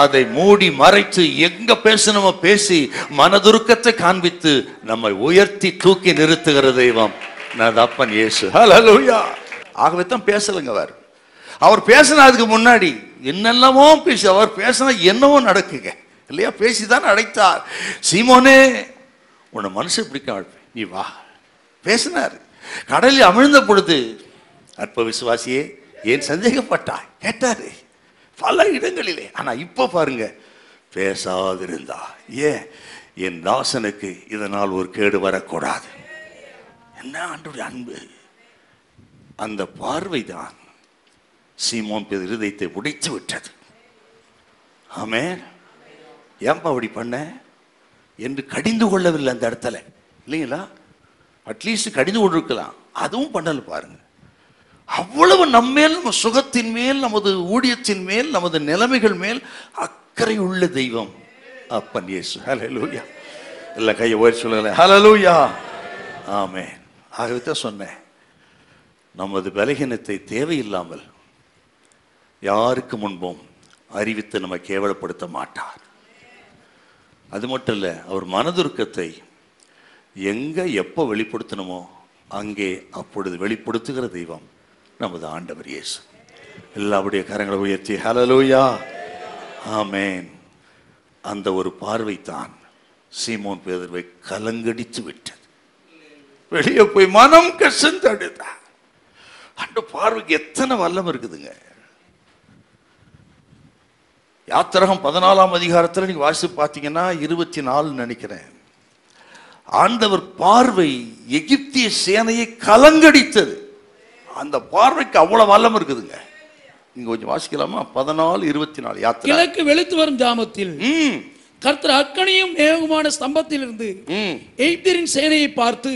அதை மூடி மறைத்து எங்க பேசணுமோ பேசி மனதுருக்கத்தை காண்பித்து நம்மை உயர்த்தி தூக்கி நிறுத்துகிற தெய்வம் நான் அப்பன் இயேசு. ஹல்லேலூயா. ஆகவே தான் பேசலங்க. அவர் பேசினதுக்கு முன்னாடி என்னெல்லாமோ பேசி, அவர் பேசினா என்னவோ நடக்குங்க இல்லையா? பேசிதான் அழைத்தார். சீமோனே, உன்னை மனுஷன் பிடிக்க, நீ வா பேசினார். கடலில் அமிழ்ந்த பொழுது அற்ப விசுவாசியே ஏன் சந்தேகப்பட்டாய் கேட்டாரு பல இடங்களிலே. ஆனா இப்ப பாருங்க, பேசாதிருந்தா ஏன் என் தாசனுக்கு இதனால் ஒரு கேடு வரக்கூடாது. என்ன ஆண்டவருடைய அன்பு! அந்த பார்வைதான் சீமோன் பேதுரு இருதயத்தை உடைத்து விட்டது. ஆமென். ஏன்பா அப்படி பண்ண என்று கடிந்து கொள்ளவில்லை அந்த இடத்துல, இல்லைங்களா? அட்லீஸ்ட் கடிந்து கொண்டிருக்கலாம், அதுவும் பண்ணல பாருங்க. அவ்வளவு நம்மேல், நம்ம சுகத்தின் மேல், நமது ஊழியத்தின் மேல், நமது நிலைமைகள் மேல் அக்கறை உள்ள தெய்வம் அப்பன் இயேசு. ஹல்லேலூயா. இல்ல கையை உயர்த்தி சொல்லுங்களேன், ஹல்லேலூயா. ஆமென். ஆகவே தான் சொன்னேன், நமது பலகீனத்தை தேவையில்லாமல் யாருக்கு முன்பும் அறிவித்து நம்ம கேவலப்படுத்த மாட்டார். அது மட்டும் இல்ல, அவர் மனதுருக்கத்தை எங்க எப்போ வெளிப்படுத்தணுமோ அங்கே அப்பொழுது வெளிப்படுத்துகிற தெய்வம் நமது ஆண்டவர் இயேசு. எல்லாருடைய கரங்களை உயர்த்தி ஹல்லேலூயா. ஆமென். அந்த ஒரு பார்வை தான் சீமோன் பேதுருவை கலங்கடித்து விட்டது. வெளியே போய் மனம் கசந்து அழுதார். அந்த பார்வைக்கு எத்தனை வல்லம் இருக்குதுங்க. யாத்திரகம் 14ஆம் அதிகாரத்தில் நீங்க வாசித்து பார்த்தீங்கன்னா 24 நினைக்கிறேன். ஆண்டவர் பார்வை எகிப்திய சேனையை கலங்கடித்தது. அந்த பார்வைக்கு அவ்வளவு வல்லம் இருக்குதுங்க. நீங்க கொஞ்சம் வாசிக்கலாமா? 14:24 யாத்திரை. கிழக்கு வெளுத்து வரும் ஜாமத்தில் கர்த்தர் அக்கனியும் மேகமான ஸ்தம்பத்தில் இருந்து எகிப்தின் சேனையை பார்த்து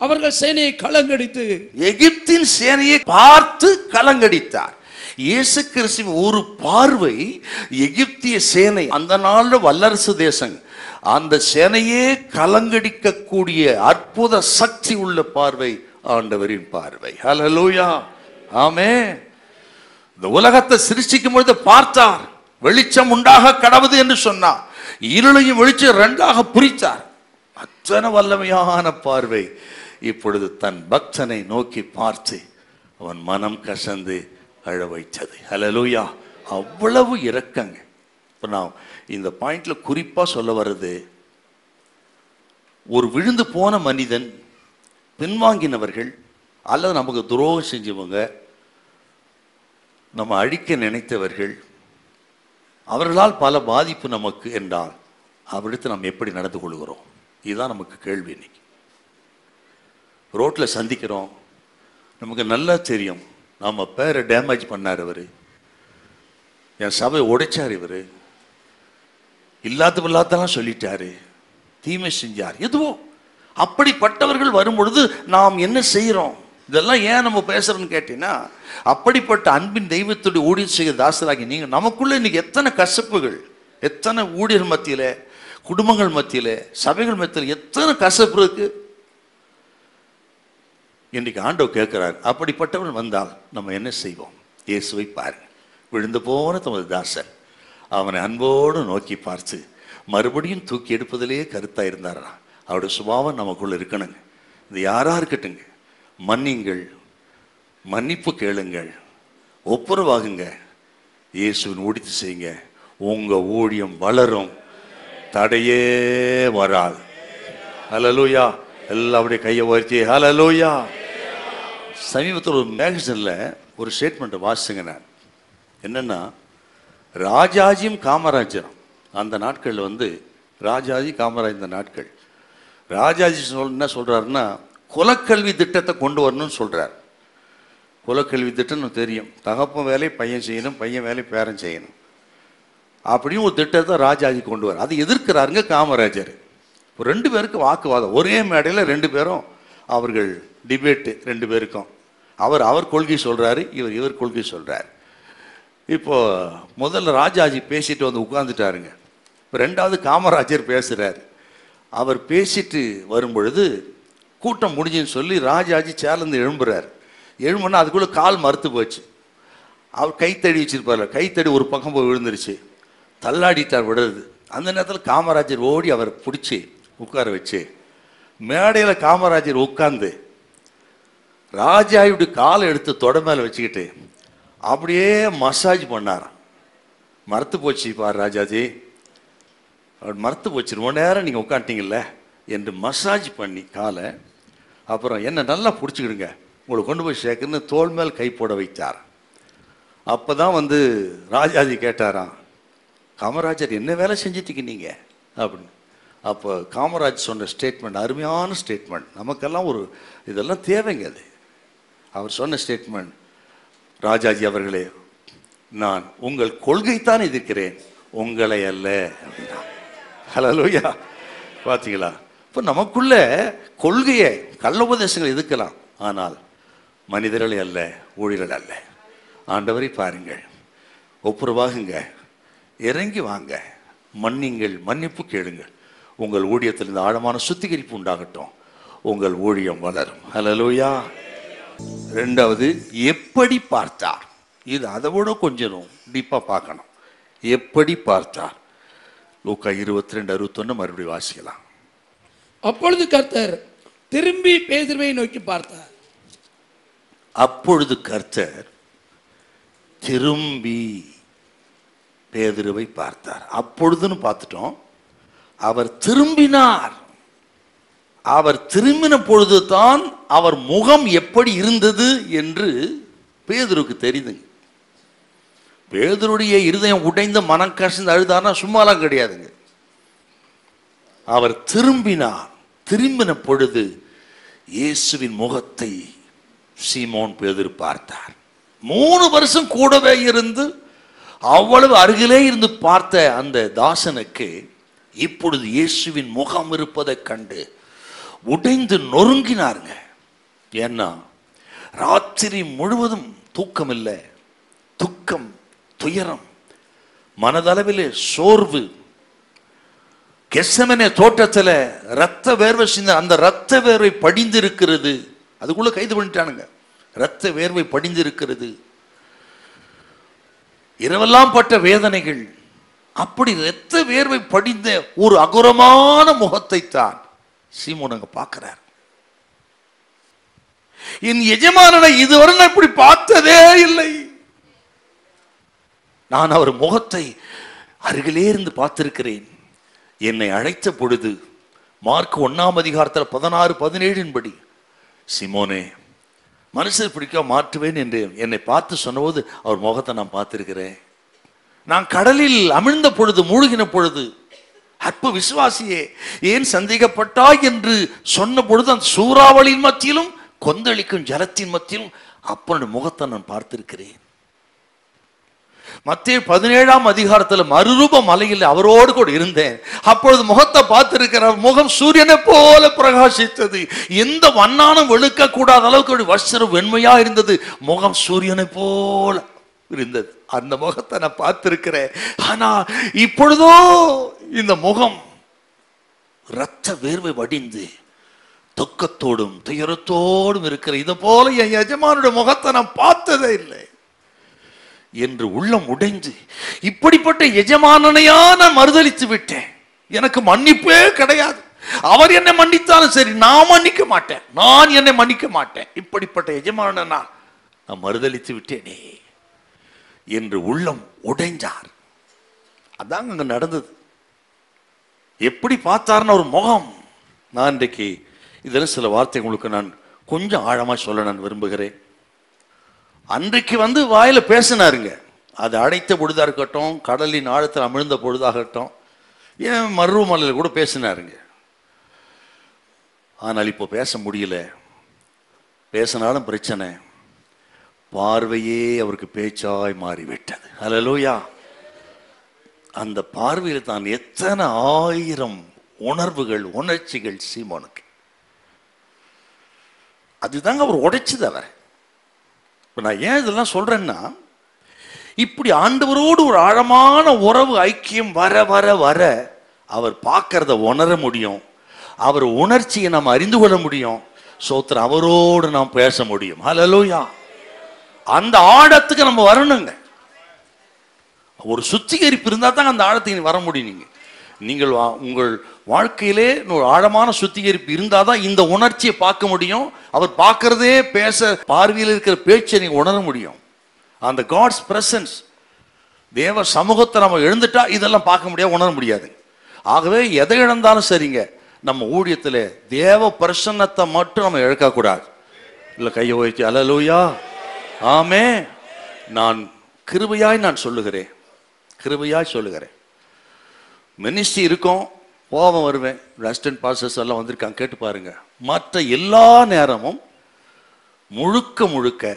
அவர்கள் சேனையை கலங்கடித்து, எகிப்தின் சேனையை பார்த்து கலங்கடித்தார். இயேசு கிறிஸ்துவின் ஒரு பார்வை எகிப்திய சேனை, அந்த நாள்ல வல்லரசு தேசம், அந்த சேனையே கலங்கடிக்கக்கூடிய அற்புத சக்தி உள்ள பார்வை ஆண்டவரின் பார்வை. ஹல்லேலூயா. ஆமென். இந்த உலகத்தை சிருஷ்டிக்கும் பொழுது பார்த்தார், வெளிச்சம் உண்டாக கடவுது என்று சொன்னார். இருளையும் வெளிச்சம் ரெண்டாக பிரித்தார். அத்தனை வல்லமையான பார்வை இப்பொழுது தன் பக்தனை நோக்கி பார்த்து அவன் மனம் கசந்து அழ வைத்தது. ஹல்லேலூயா! அவ்வளவு இரக்கங்க. இப்போ நான் இந்த பாயிண்ட்ல குறிப்பா சொல்ல வர்றது, ஒரு விழுந்து போன மனிதன், பின்வாங்கினவர்கள் அல்லது நமக்கு துரோகம் செஞ்சவங்க, நம்ம அழிக்க நினைத்தவர்கள், அவர்களால் பல பாதிப்பு நமக்கு என்றால் அவரிடத்து நாம் எப்படி நடந்து கொள்கிறோம்? இதுதான் நமக்கு கேள்வி. இன்னைக்கு ரோட்டில் சந்திக்கிறோம், நமக்கு நல்லா தெரியும் நம்ம பேரை டேமேஜ் பண்ணார் இவர், என் சபை உடைச்சார் இவர், இல்லாதெல்லாம் சொல்லிட்டாரு, தீமை செஞ்சார், எதுவோ அப்படிப்பட்டவர்கள் வரும்பொழுது நாம் என்ன செய்கிறோம்? இதெல்லாம் ஏன் நம்ம பேசுறோம்னு கேட்டீங்கன்னா, அப்படிப்பட்ட அன்பின் தெய்வத்துடைய ஊழியர் செய்ய தாசராகி நீங்க நமக்குள்ள இன்னைக்கு எத்தனை கசப்புகள், எத்தனை ஊழியர் மத்தியில, குடும்பங்கள் மத்தியில, சபைகள் மத்தியில் எத்தனை கசப்பு இருக்கு. இன்னைக்கு ஆண்டவர் கேட்கிறார், அப்படிப்பட்டவர்கள் வந்தால் நம்ம என்ன செய்வோம்? இயேசுவை பாருங்க, விழுந்து போன தமது தாசன் அவனை அன்போடு நோக்கி பார்த்து மறுபடியும் தூக்கி எடுப்பதிலேயே கருத்தா இருந்தாரா? அவருடைய சுபாவம் நமக்குள்ள இருக்கணுங்க. இது யாரா இருக்கட்டுங்க, மன்னிங்கள், மன்னிப்பு கேளுங்கள், ஒப்புரவாகுங்க, இயேசுவின் ஊழியத்தை செய்யுங்க, உங்க ஊழியம் வளரும், தடையே வராது. ஹல்லேலூயா! எல்லாருடைய கையை உயர்த்தி ஹல்லேலூயா! சமீபத்தில் ஒரு மேகசின்ல ஒரு ஸ்டேட்மெண்ட் வாசிங்க. நான் என்னன்னா, ராஜாஜியும் காமராஜரும் அந்த நாட்களில் ராஜாஜி காமராஜ் இந்த நாட்கள், ராஜாஜி என்ன சொல்றாருன்னா, குலக்கல்வி திட்டத்தை கொண்டு வரணும்னு சொல்றார். குலக்கல்வி திட்டம்னு தெரியும், தகப்பன் வேலை பையன் செய்யணும், பையன் வேலை பேரன் செய்யணும், அப்படியும் ஒரு திட்டத்தை ராஜாஜி கொண்டு வர. அதை எதிர்க்கிறாருங்க காமராஜர். ரெண்டு பேருக்கு வாக்குவாதம், ஒரே மேடையில் ரெண்டு பேரும் அவர்கள் டிபேட்டு, ரெண்டு பேருக்கும் அவர் கொள்கை சொல்றாரு, இவர் கொள்கை சொல்றாரு. இப்போ முதல்ல ராஜாஜி பேசிட்டு உட்கார்ந்துட்டாருங்க. இப்போ ரெண்டாவது காமராஜர் பேசுறாரு. அவர் பேசிட்டு வரும்பொழுது கூட்டம் முடிஞ்சுன்னு சொல்லி ராஜாஜி சேர்ந்து எழும்புறாரு. எழும்புனா அதுக்குள்ள கால் மறுத்து போச்சு. அவர் கைத்தடி வச்சிருப்பாரு, கைத்தடி ஒரு பக்கம் போய் விழுந்துருச்சு, தள்ளாடிட்டார் விடுறது. அந்த நேரத்தில் காமராஜர் ஓடி அவர் பிடிச்சி உட்கார வச்சு மேடையில் காமராஜர் உட்கார்ந்து ராஜாவுடைய காலை எடுத்து தொட மேலே வச்சுக்கிட்டு அப்படியே மசாஜ் பண்ணார். மறுத்து போச்சு பார் ராஜாஜி, அவர் மறுத்து போச்சு, ரொம்ப நேரம் நீங்கள் உட்காந்துட்டீங்கல்ல என்று மசாஜ் பண்ணி காலை, அப்புறம் என்ன நல்லா பிடிச்சிக்கிடுங்க, உங்களை கொண்டு போய் சேர்க்குன்னு தோள் மேல் கை போட வைத்தார். அப்போ தான் ராஜாஜி கேட்டாராம், காமராஜர் என்ன வேலை செஞ்சிட்டீங்க நீங்கள் அப்படின்னு. அப்போ காமராஜ் சொன்ன ஸ்டேட்மெண்ட் அருமையான ஸ்டேட்மெண்ட், நமக்கெல்லாம் இதெல்லாம் தேவைங்க. அது அவர் சொன்ன ஸ்டேட்மெண்ட், ராஜாஜி அவர்களே, நான் உங்கள் கொள்கைத்தான் எதிர்க்கிறேன், உங்களை அல்ல அப்படின்னா. ஹல்லேலூயா! பார்த்தீங்களா? இப்போ நமக்குள்ள கொள்கையை, கள்ள உபதேசங்களை எதிர்க்கலாம், ஆனால் மனிதர்களை அல்ல, ஊழியர்கள் அல்ல. ஆண்டவரை பாருங்கள், ஒப்புரவாகுங்க, இறங்கி வாங்க, மன்னிங்கள், மன்னிப்பு கேளுங்கள், உங்கள் ஊழியத்தில் இந்த ஆழமான சுத்திகரிப்பு உண்டாகட்டும், உங்கள் ஊழியம் வளரும். ஹல்லேலூயா! ரெண்டாவது, எப்படி பார்த்தார்? இது அதை விட கொஞ்சம் டீப்பா பார்க்கணும். எப்படி பார்த்தார்? லூக்கா 22:61 மறுபடியும் வாசிக்கலாம். அப்பொழுது கர்த்தர் திரும்பி பேதுருவை நோக்கி பார்த்தார். அப்பொழுது கர்த்தர் திரும்பி பேதுருவை பார்த்தார். அப்பொழுதுன்னு பார்த்துட்டோம், அவர் திரும்பினார். அவர் திரும்பின பொழுது தான் அவர் முகம் எப்படி இருந்தது என்று பேதுருக்கு தெரியுதுங்க. பேதுருடைய இருதயம் உடைந்து மனம் கசிந்து அழுதார்னா சும்மாலாம் கிடையாதுங்க. அவர் திரும்பினார். திரும்பின பொழுது இயேசுவின் முகத்தை சீமோன் பேதுரு பார்த்தார். 3 வருஷம் கூடவே இருந்து அவ்வளவு அருகிலே இருந்து பார்த்த அந்த தாசனுக்கு இப்பொழுது இயேசுவின் முகம் இருப்பதை கண்டு உடைந்து நொறுங்கினாருங்க. ஏன்னா ராத்திரி முழுவதும் தூக்கம் இல்லை, துக்கம், துயரம், மனதளவிலே சோர்வு. கெத்செமனே தோட்டத்தில் ரத்த வேர்வை சிந்த, அந்த ரத்த வேர்வை படிந்து இருக்கிறது. அதுக்குள்ள கைது பண்ணிட்டானுங்க. ரத்த வேர்வை படிந்து இருக்கிறது. இரவெல்லாம் பட்ட வேதனைகள், அப்படி இரத்த வேர்வை படிந்த ஒரு அகுரமான முகத்தை தான் சீமோன் அங்க பார்க்கிறார். என் எஜமானனை இதுவரை நான் இப்படி பார்த்ததே இல்லை. நான் அவர் முகத்தை அருகிலே இருந்து பார்த்திருக்கிறேன். என்னை அழைத்த பொழுது மார்க் 1 16-17 படி, சீமோனே, மனுஷர் பிடிக்க மாற்றுவேன் என்று என்னை பார்த்து சொன்னபோது அவர் முகத்தை நான் பார்த்திருக்கிறேன். நான் கடலில் அமிழ்ந்த பொழுது, மூழ்கின பொழுது, அற்ப விசுவாசியே ஏன் சந்தேகப்பட்டாய் என்று சொன்ன பொழுது அந்த சூறாவளியின் மத்தியிலும் கொந்தளிக்கும் ஜலத்தின் மத்தியிலும் அப்பனுடைய முகத்தை நான் பார்த்திருக்கிறேன். மத்தேயு 17 மறுரூப மலையில் அவரோடு கூட இருந்தேன். அப்பொழுது முகத்தை பார்த்திருக்கிறார். முகம் சூரியனை போல பிரகாசித்தது. எந்த வண்ணானம் வெளுக்க கூடாத அளவுக்கு வஸ்திரம் வெண்மையா இருந்தது. முகம் சூரியனை போல இருந்தது. அந்த முகத்தை நான் பார்த்திருக்கிறேன். ஆனா இப்பொழுதோ இந்த முகம் இரத்த வேர்வை வடிந்து துக்கத்தோடும் துயரத்தோடும் இருக்கிற. இதை போல என் எஜமானுடைய முகத்தை நான் பார்த்ததே இல்லை என்று உள்ளம் உடைந்து, இப்படிப்பட்ட எஜமானனையா நான் மறுதலித்து விட்டேன், எனக்கு மன்னிப்பே கிடையாது, அவர் என்னை மன்னித்தாலும் சரி நான் மன்னிக்க மாட்டேன், நான் என்னை மன்னிக்க மாட்டேன், இப்படிப்பட்ட எஜமானனை நான் மறுதலித்து விட்டேனே என்று உள்ளம் உடைஞ்சார். அதாங்க அங்க நடந்தது. எப்படி பார்த்தார்னு ஒரு முகம். நான் இன்றைக்கு இதில் சில வார்த்தை உங்களுக்கு நான் கொஞ்சம் ஆழமா சொல்ல நான் விரும்புகிறேன். அன்றைக்கு வாயில பேசினாருங்க. அது அடைத்த பொழுதா இருக்கட்டும், கடலின் ஆழத்தில் அமிழ்ந்த பொழுதாகட்டும், ஏன் மருவமலையில் கூட பேசினாருங்க. ஆனால் இப்போ பேச முடியல. பேசினாலும் பிரச்சனை. பார்வையே அவருக்கு பேச்சாய் மாறிவிட்டது. ஹல்லேலூயா. அந்த பார்வையில் தான் எத்தனை ஆயிரம் உணர்வுகள், உணர்ச்சிகள் சீமோனுக்கு. அதுதாங்க அவர் உடைச்சது. அவர் நான் ஏன் இதெல்லாம் சொல்றேன்னா, இப்படி ஆண்டவரோடு ஒரு ஆழமான உறவு ஐக்கியம் வர வர வர அவர் பார்க்கறத உணர முடியும். அவர் உணர்ச்சியை நாம் அறிந்து கொள்ள முடியும். சோத்திரம், அவரோடு நாம் பேச முடியும். ஹல்லேலூயா. அந்த ஆழத்துக்கு நம்ம வரணுங்க. ஒரு சுத்திகரிப்பு இருந்தால் தான் அந்த ஆழத்துக்கு வர முடியும். நீங்கள் உங்கள் வாழ்க்கையிலே ஒரு ஆழமான சுத்திகரிப்பு இருந்தால் தான் இந்த உணர்ச்சியை பார்க்க முடியும். அவர் பார்க்கறதே பேச, பார்வையில் இருக்கிற பேச்சை நீங்க உணர முடியும். அந்த காட்ஸ் பிரசன்ஸ், தேவ சமூகத்தை நம்ம எழுந்துட்டா இதெல்லாம் பார்க்க முடியாது, உணர முடியாது. ஆகவே எதை இழந்தாலும் சரிங்க, நம்ம ஊழியத்தில் தேவ பிரசன்னத்தை மட்டும் நம்ம இழக்கக்கூடாது. இல்லை கையை உயர்த்தி அல்லேலூயா ஆமே. நான் கிருபையாய் நான் சொல்லுகிறேன், கிருபையாய் சொல்லுகிறேன். மினிஸ்ட்ரி இருக்கும், போவேன் வருவேன், அசிஸ்டன்ட் பாஸ்டர்ஸ் எல்லாம் வந்திருக்காங்க, கேட்டு பாருங்க. மற்ற எல்லா நேரமும் முழுக்க முழுக்க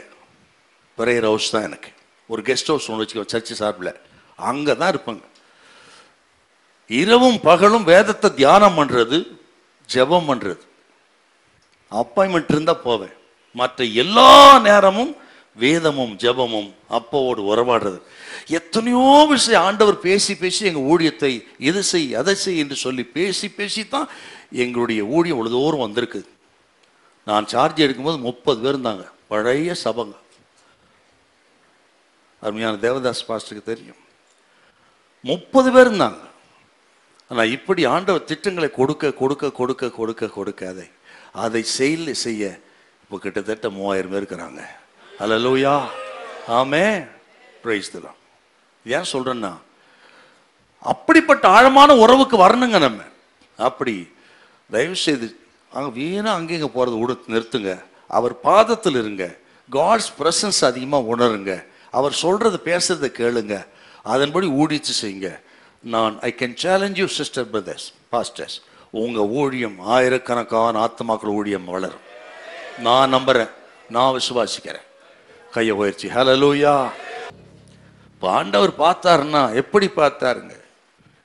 பிரேயர் ஹவுஸ் தான். எனக்கு ஒரு கெஸ்ட் ஹவுஸ் ஒன்று வச்சுக்கோ, சர்ச்சு சார்பில், அங்கே தான் இருப்பாங்க. இரவும் பகலும் வேதத்தை தியானம் பண்ணுறது, ஜெபம் பண்ணுறது. அப்பாயின்மெண்ட் இருந்தால் போவேன். மற்ற எல்லா நேரமும் வேதமும் ஜெபமும் அப்பாவோடு உறவாடுறது. எத்தனையோ விஷயம் ஆண்டவர் பேசி பேசி எங்கள் ஊழியத்தை எது செய் அதை செய் என்று சொல்லி பேசி பேசி தான் எங்களுடைய ஊழியம் இவ்வளோ தூரம் வந்திருக்கு. நான் சார்ஜ் எடுக்கும்போது 30 பேர் இருந்தாங்க, பழைய சபங்க. அருமையான தேவதாஸ் பாஸ்டருக்கு தெரியும், 30 பேர் இருந்தாங்க. ஆனால் இப்படி ஆண்டவர் திட்டங்களை கொடுக்க கொடுக்க கொடுக்க கொடுக்க கொடுக்க அதை செய்ய இப்போ கிட்டத்தட்ட 3000 பேர் இருக்கிறாங்க. அல்லேலூயா ஆமே. Price the Lord. ஏன் சொல்றேன்னா, அப்படிப்பட்ட ஆழமான உறவுக்கு வரணுங்க நம்ம. அப்படி தயவு செய்து அங்கே வீணா அங்கேங்க போகிறது நிறுத்துங்க. அவர் பாதத்தில் இருங்க. காட்ஸ் பிரசன்ஸ் அதிகமாக உணருங்க. அவர் சொல்றது பேசுறதை கேளுங்க. அதன்படி ஊழிச்சு செய்யுங்க. I can challenge you sister brothers pastors, உங்க ஊழியம் ஆயிரக்கணக்கான ஆத்மாக்கள் ஊழியம் வளரும். நான் நம்புறேன், நான் விசுவாசிக்கிறேன். கையை உயர்ச்சி ஹல்லேலூயா. ஆண்டவர் பார்த்தாருன்னா எப்படி பார்த்தாருங்க?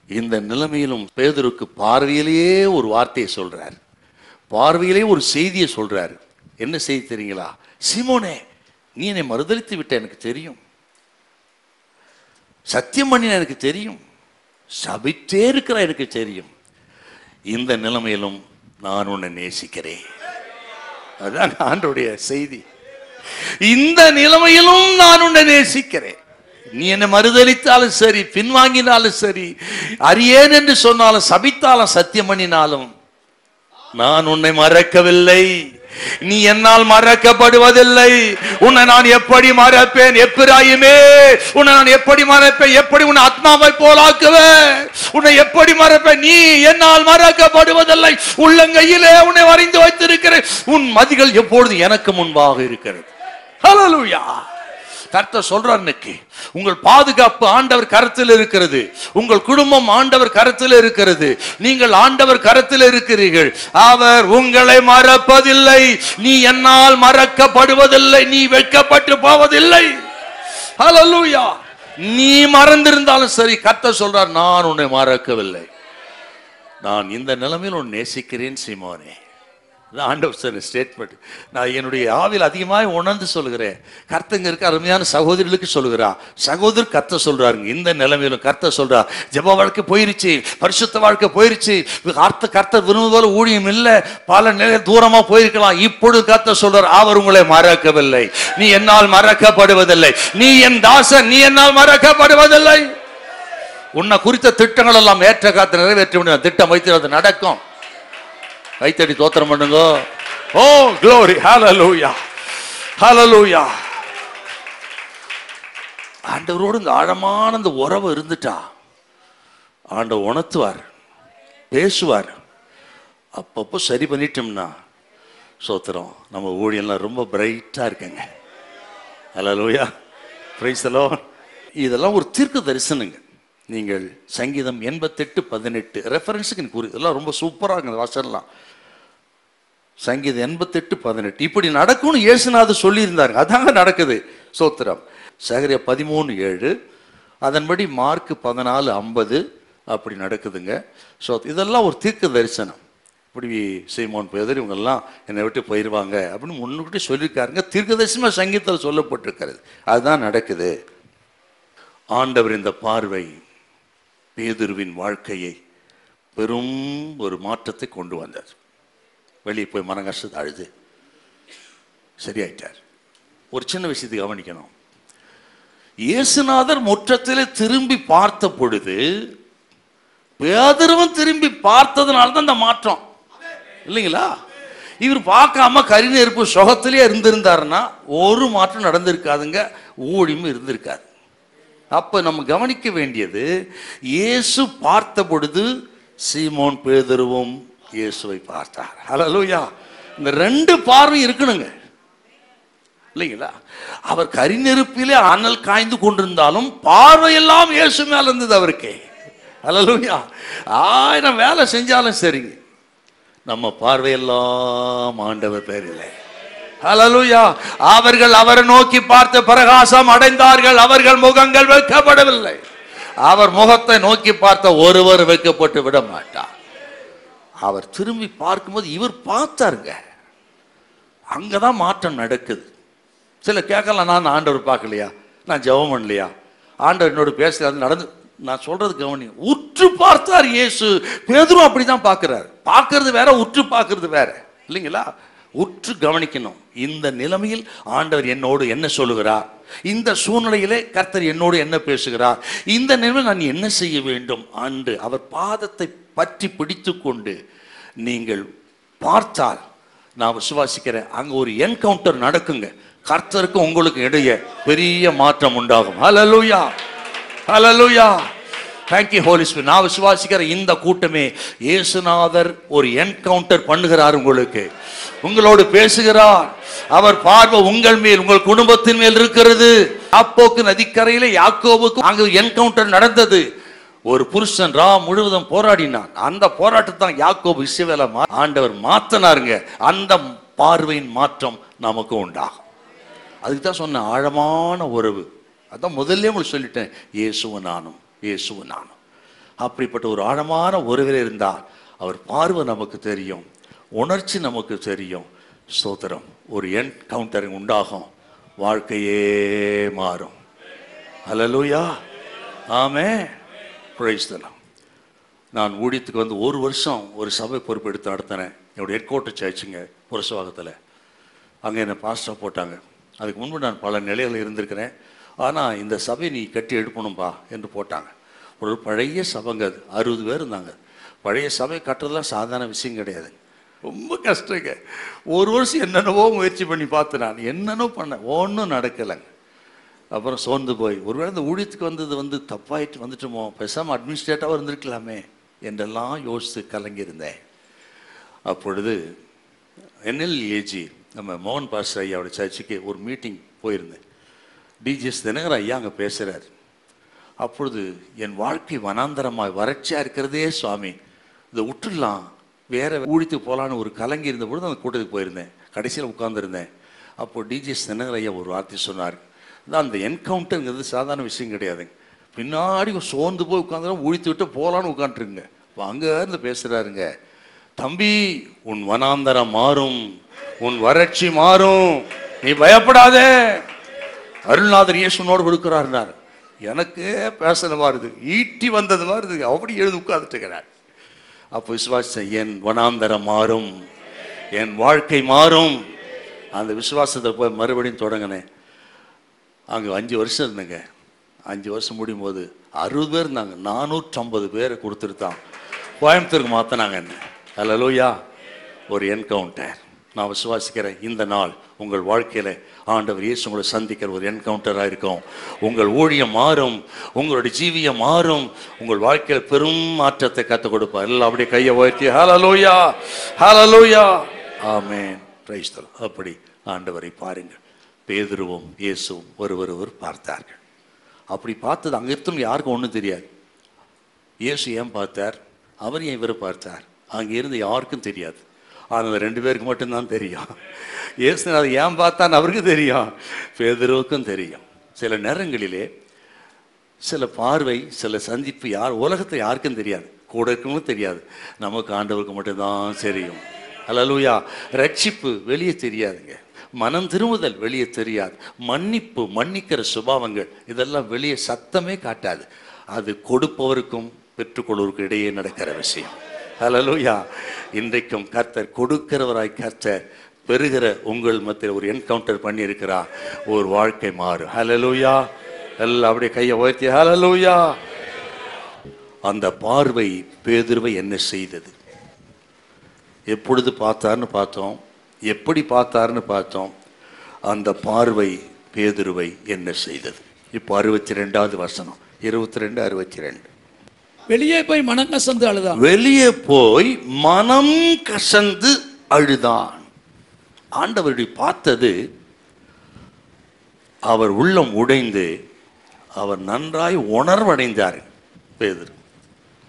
இந்த நிலைமையிலும் பேதுருக்கு பார்வையிலேயே ஒரு வார்த்தையை சொல்றார், பார்வையிலே ஒரு செய்தியை சொல்றாரு. என்ன செய்தி தெரியுங்களா? சீமோனே, நீ என்னை மறுதலித்து விட்ட எனக்கு தெரியும், சத்தியம் பண்ணின எனக்கு தெரியும், சபித்தே இருக்கிற எனக்கு தெரியும். இந்த நிலைமையிலும் நான் உன்னை நேசிக்கிறேன். அதுதான் ஆண்டவருடைய செய்தி. இந்த நிலைமையிலும் நான் உன்னை நேசிக்கிறேன். நீ என்னை மறுதலித்தாலும் சரி, பின்வாங்கினாலும் சரி, அறியேன் என்று சொன்னாலும், சபித்தாலும், சத்தியம் பண்ணினாலும் நான் உன்னை மறக்கவில்லை. நீ என்னால் மறக்கப்படுவதில்லை. உன்னை நான் எப்படி மறப்பேன்? எப்பிராயிமே, உன்னை நான் எப்படி மறப்பேன்? எப்படி உன் ஆத்மாவை போலாக்குவேன்? உன்னை எப்படி மறப்பேன்? நீ என்னால் மறக்கப்படுவதில்லை. உள்ளங்கையிலே உன்னை வரைந்து வைத்திருக்கிறேன். உன் மதிகள் எப்பொழுது எனக்கு முன்பாக இருக்கிறது. ஹல்லேலூயா. கர்த்தர் சொல்றார், இன்னைக்கு உங்கள் பாதுகாப்பு ஆண்டவர் கரத்தில் இருக்கிறது. உங்கள் குடும்பம் ஆண்டவர் கரத்தில் இருக்கிறது. நீங்கள் ஆண்டவர் கரத்தில் இருக்கிறீர்கள். அவர் உங்களை மறப்பதில்லை. நீ என்னால் மறக்கப்படுவதில்லை. நீ வெட்கப்பட்டு போவதில்லை. ஹல்லேலூயா. நீ மறந்திருந்தாலும் சரி, கர்த்தர் சொல்றார், நான் உன்னை மறக்கவில்லை. நான் இந்த நிலைமையில் உன்னை நேசிக்கிறேன் சீமோனே. ஆண்டவர் சொன்ன ஸ்டேட்மெண்ட். நான் என்னுடைய ஆவியில் அதிகமாக உணர்ந்து சொல்லுகிறேன். கர்த்தங்க இருக்க அருமையான சகோதரிகளுக்கு சொல்லுகிறா. சகோதரர் கர்த்தர் சொல்றாருங்க, இந்த நிலைமையிலும் கர்த்தர் சொல்றா, ஜெப வாழ்க்கை போயிருச்சு, பரிசுத்த வாழ்க்கை போயிருச்சு, கர்த்தர் விரும்புவது போல ஊழியம் இல்லை, பல நிலை தூரமா போயிருக்கலாம். இப்பொழுது கர்த்தர் சொல்றார், அவர் உங்களை மறக்கவில்லை. நீ என்னால் மறக்கப்படுவதில்லை. நீ என் தாசன், நீ என்னால் மறக்கப்படுவதில்லை. உன்னை குறித்த திட்டங்கள் எல்லாம் ஏற்ற காத்து நிறைவேற்ற முடியும். திட்டம் வைத்து அது நடக்கும். கைத்தடி தோத்திரம் பண்ணுங்க. ஓ க்ளோரி, ஹல்லேலூயா, ஹல்லேலூயா. ஆண்டவரோடு இந்த ஆழமான இந்த உறவு இருந்துட்டா ஆண்டவர் உணர்த்துவார், பேசுவார். அப்பப்போ சரி பண்ணிட்டோம்னா சோத்திரம், நம்ம ஊழியெல்லாம் ரொம்ப பிரைட்டா இருக்குங்க. ஹல்லேலூயா, பிரைஸ் தி லார்ட். இதெல்லாம் ஒரு தீர்க்க தரிசனங்க. நீங்கள் சங்கீதம் 88:18 ரெஃபரன்ஸுக்கு எனக்கு இதெல்லாம் ரொம்ப சூப்பராக இருக்குது வாசனெல்லாம். சங்கீதம் 88:18 இப்படி நடக்கும்னு இயேசுநாதர் சொல்லியிருந்தாங்க. அதாங்க நடக்குது. சோத்திரம். சகரியா 13:7 அதன்படி மார்க் 14:50 அப்படி நடக்குதுங்க. ஸோ இதெல்லாம் ஒரு தீர்க்க தரிசனம். இப்படி சீமோன் பேதுரு இவங்கெல்லாம் என்னை விட்டு போயிடுவாங்க அப்படின்னு முன்னுக்கிட்டே சொல்லியிருக்காருங்க. தீர்க்க தரிசனமாக சங்கீதத்தில் சொல்லப்பட்டிருக்கிறது. அதுதான் நடக்குது. ஆண்டவர் இந்த பார்வை பேதுருவின் வாழ்க்கையை பெரும் ஒரு மாற்றத்தை கொண்டு வந்தார். வெளியே போய் மனகஷ்டத்தை அழுது சரியாயிட்டார். ஒரு சின்ன விஷயத்தை கவனிக்கணும். இயேசுநாதர் முற்றத்திலே திரும்பி பார்த்த பொழுது பேதுருவும் திரும்பி பார்த்ததுனால தான் இந்த மாற்றம் இல்லைங்களா? இவர் பார்க்காம கரிநெருப்பு சுகத்திலே இருந்திருந்தாருன்னா ஒரு மாற்றம் நடந்திருக்காதுங்க, ஊழியும் இருந்திருக்காது. அப்ப நம்ம கவனிக்க வேண்டியது, இயேசு பார்த்த பொழுது சீமோன் பேதுருவும் இயேசுவை பார்த்தார். ஹல்லேலூயா. இந்த ரெண்டு பார்வை இருக்கணுங்க இல்லைங்களா? அவர் கரிநெருப்பிலே அனல் காய்ந்து கொண்டிருந்தாலும் பார்வையெல்லாம் இயேசு மேல இருந்தது அவருக்கு. ஹல்லேலூயா. 1000 வேலை செஞ்சாலும் சரிங்க, நம்ம பார்வையெல்லாம் ஆண்டவர் பேரில்லை. ஹல்லேலூயா. அவர்கள் அவரை நோக்கி பார்த்து பிரகாசம் அடைந்தார்கள். அவர்கள் முகங்கள் வெட்கப்படவில்லை. அவர் முகத்தை நோக்கி பார்த்த ஒருவர் வெட்கப்பட்டு விட மாட்டார். அவர் திரும்பி பார்க்கும்போது இவர் பார்த்தாருங்க. அங்கதான் மாற்றம் நடக்குது. சில கேட்கலாம், நான் ஆண்டவர் பார்க்கலையா, நான் ஜெபம் பண்ணலையா, ஆண்டவர் என்னோட பேசுறது நடந்து, நான் சொல்றது கவனி. உற்று பார்த்தார் இயேசு. பேதுரு அப்படிதான் பார்க்கிறார். பார்க்கறது வேற, உற்று பார்க்கறது வேற இல்லைங்களா? உற்று கவனிக்கணும். இந்த நிலைமையில் ஆண்டவர் என்னோடு என்ன சொல்லுகிறார், இந்த சூழ்நிலையிலே கர்த்தர் என்னோடு என்ன பேசுகிறார், இந்த நிலைமையில் நான் என்ன செய்ய வேண்டும் என்று அவர் பாதத்தை பற்றி பிடித்து கொண்டு நீங்கள் பார்த்தால் நான் விசுவாசிக்கிறேன், அங்க ஒரு என்கவுண்டர் நடக்குங்க. கர்த்தருக்கு உங்களுக்கு இடையே பெரிய மாற்றம் உண்டாகும். ஹல்லேலூயா, ஹல்லேலூயா. Thank you Holy Spirit. நான் விசுவாசிக்கிற இந்த கூட்டமே இயேசுநாதர் ஒரு என்கவுண்டர் பண்ணுகிறார், உங்களுக்கு உங்களோடு பேசுகிறார். அவர் பார்வை உங்கள் மேல், உங்கள் குடும்பத்தின் மேல் இருக்கிறது. யாப்போக்கு நதிக்கரையில யாக்கோபுக்கு அங்கு என்கவுண்டர் நடந்தது. ஒரு புருஷன் முழுவதும் போராடினான். அந்த போராட்டத்தான் யாக்கோபு இஸ்ரவேலை ஆண்டவர் மாத்தினாருங்க. அந்த பார்வையின் மாற்றம் நமக்கு உண்டாகும். அதுக்கு தான் சொன்ன ஆழமான உறவு. அதான் முதல்ல உங்களுக்கு சொல்லிட்டேன், இயேசுவும் நானும், இயேசுவும் நானும். அப்படிப்பட்ட ஒரு ஆழமான உறவில் இருந்தால் அவர் பார்வை நமக்கு தெரியும், உணர்ச்சி நமக்கு தெரியும். ஸ்தோத்திரம். ஒரு என்கவுண்டர் உண்டாகும், வாழ்க்கையே மாறும். Hallelujah, amen. Praise the lord. நான் ஊழியத்துக்கு வந்து 1 வருஷம் ஒரு சபை பொறுப்பெடுத்து நடத்தினேன். என்னுடைய ஹெட் குவார்ட்டர் சர்ச்சுங்க புரசவாகத்தில். அங்கே என்னை பாஸ்டராக போட்டாங்க. அதுக்கு முன்பு நான் பல நிலையில் இருந்திருக்கிறேன். ஆனால் இந்த சபை நீ கட்டி எழுப்பணும்பா என்று போட்டாங்க. ஒரு பழைய சபைங்க, அது 60 பேர் இருந்தாங்க. பழைய சபை கட்டுறதுலாம் சாதாரண விஷயம் கிடையாது, ரொம்ப கஷ்டங்க. ஒரு வருஷம் என்னென்னவோ முயற்சி பண்ணி பார்த்து நான் என்னென்னோ பண்ணேன், ஒன்றும் நடக்கலைங்க. அப்புறம் சோர்ந்து போய் ஒருவேளை இந்த ஊழியத்துக்கு வந்தது தப்பாயிட்டு வந்துட்டோமோ, பேசாமல் அட்மினிஸ்ட்ரேட்டாக இருந்திருக்கலாமே என்றெல்லாம் யோசித்து கலங்கியிருந்தேன். அப்பொழுது NLAG நம்ம மோகன் பாஸ்டர் ஐயாவோட சர்ச்சுக்கு ஒரு மீட்டிங் போயிருந்தேன். டிஜிஎஸ் தினகர் ஐயா அங்கே பேசுகிறார். அப்பொழுது என் வாழ்க்கை வனாந்தரமாக வறட்சியாக இருக்கிறதே சுவாமி, இதை விட்டுடலாம், வேற ஊழியத்துக்கு போகலான்னு ஒரு கலங்கி இருந்த பொழுது அந்த கூட்டத்துக்கு போயிருந்தேன். கடைசியில் உட்கார்ந்துருந்தேன். அப்போது டிஜிஎஸ் தினகர் ஐயா ஒரு வார்த்தை சொன்னார். தான் அந்த என்கவுண்டருங்கிறது சாதாரண விஷயம் கிடையாதுங்க. பின்னாடி சோர்ந்து போய் உட்காந்துரும், ஊழித்து விட்டு போகலான்னு உட்காந்துருங்க. இப்போ அங்கே இருந்து பேசுகிறாருங்க, தம்பி உன் வனாந்தரம் மாறும், உன் வறட்சி மாறும், நீ பயப்படாதே, அருள்நாதர் இயேசுனோடு கொடுக்கிறாருனார். எனக்கு பேசன மாதிரி ஈட்டி வந்தது மாதிரி அப்படி எழுதி உட்கார்ந்துட்டுக்கிறார். அப்போ விசுவாசம், என் வனாந்தரம் மாறும், என் வாழ்க்கை மாறும். அந்த விசுவாசத்தை போய் மறுபடியும் தொடங்கினேன். அங்கே 5 வருஷம் இருந்தேங்க. 5 வருஷம் முடியும் போது 60 பேர் இருந்தாங்க. 450 பேரை கொடுத்துருத்தான் கோயம்புத்தூருக்கு மாற்றினாங்க என்ன. அல்லேலூயா. ஒரு என்கவுண்டர். நான் விசுவாசிக்கிறேன், இந்த நாள் உங்கள் வாழ்க்கையில் ஆண்டவர் இயேசு உங்களை சந்திக்கிற ஒரு என்கவுண்டராக இருக்கும். உங்கள் ஊழியம் மாறும், உங்களுடைய ஜீவியம் மாறும், உங்கள் வாழ்க்கையில் பெரும் மாற்றத்தை கற்றுக் கொடுப்பார். எல்லாம் அப்படியே கையை உயர்த்தி ஹல்லேலூயா, ஹல்லேலூயா, ஆமென், பிரைஸ் தி லார்ட். அப்படி ஆண்டவரை பாருங்கள். பேதுருவும் இயேசுவும் ஒருவர் பார்த்தார்கள். அப்படி பார்த்தது அங்கே இருக்கும் யாருக்கும் ஒன்றும் தெரியாது. இயேசு ஏன் பார்த்தார், அவர் ஏன் இவரை பார்த்தார், அங்கே இருந்து யாருக்கும் தெரியாது. ஆனால் 2 பேருக்கு மட்டும்தான் தெரியும். இயேசு அதை ஏன் பார்த்தான்னு அவருக்கு தெரியும், பேதுருவுக்கும் தெரியும். சில நேரங்களிலே சில பார்வை, சில சந்திப்பு உலகத்தை யாருக்கும் தெரியாது, கூட இருக்கவங்களும் தெரியாது, நமக்கு ஆண்டவருக்கு மட்டும்தான் தெரியும். அல்லேலூயா. ரட்சிப்பு வெளியே தெரியாதுங்க, மனம் திரும்புதல் வெளியே தெரியாது, மன்னிப்பு, மன்னிக்கிற சுபாவங்கள் இதெல்லாம் வெளியே சத்தமே காட்டாது. அது கொடுப்பவருக்கும் பெற்றுக்கொள்வதற்கும் இடையே நடக்கிற விஷயம். ஹல்லேலூயா. இன்றைக்கும் கர்த்தர் கொடுக்கிறவராய் கர்த்தர் பெறுகிற உங்கள் மத்தியில் ஒரு என்கவுண்டர் பண்ணியிருக்கிறார். ஒரு வாழ்க்கை மாறும். ஹல்லேலூயா. எல்லாம் அப்படியே கையை உயர்த்தி ஹல்லேலூயா. அந்த பார்வை பேதுருவை என்ன செய்தது, எப்பொழுது பார்த்தார்னு பார்த்தோம், எப்படி பார்த்தார்னு பார்த்தோம். அந்த பார்வை பேதுருவை என்ன செய்தது. இப்போ 62வது வசனம், 22, 62. வெளியே போய் மனம் கசந்து அழுதான். வெளியே போய் மனம் கசந்து அழுதான். ஆண்டவருடைய பார்த்தது, அவர் உள்ளம் உடைந்து அவர் நன்றாய் உணர்வடைந்தார். பேதுரு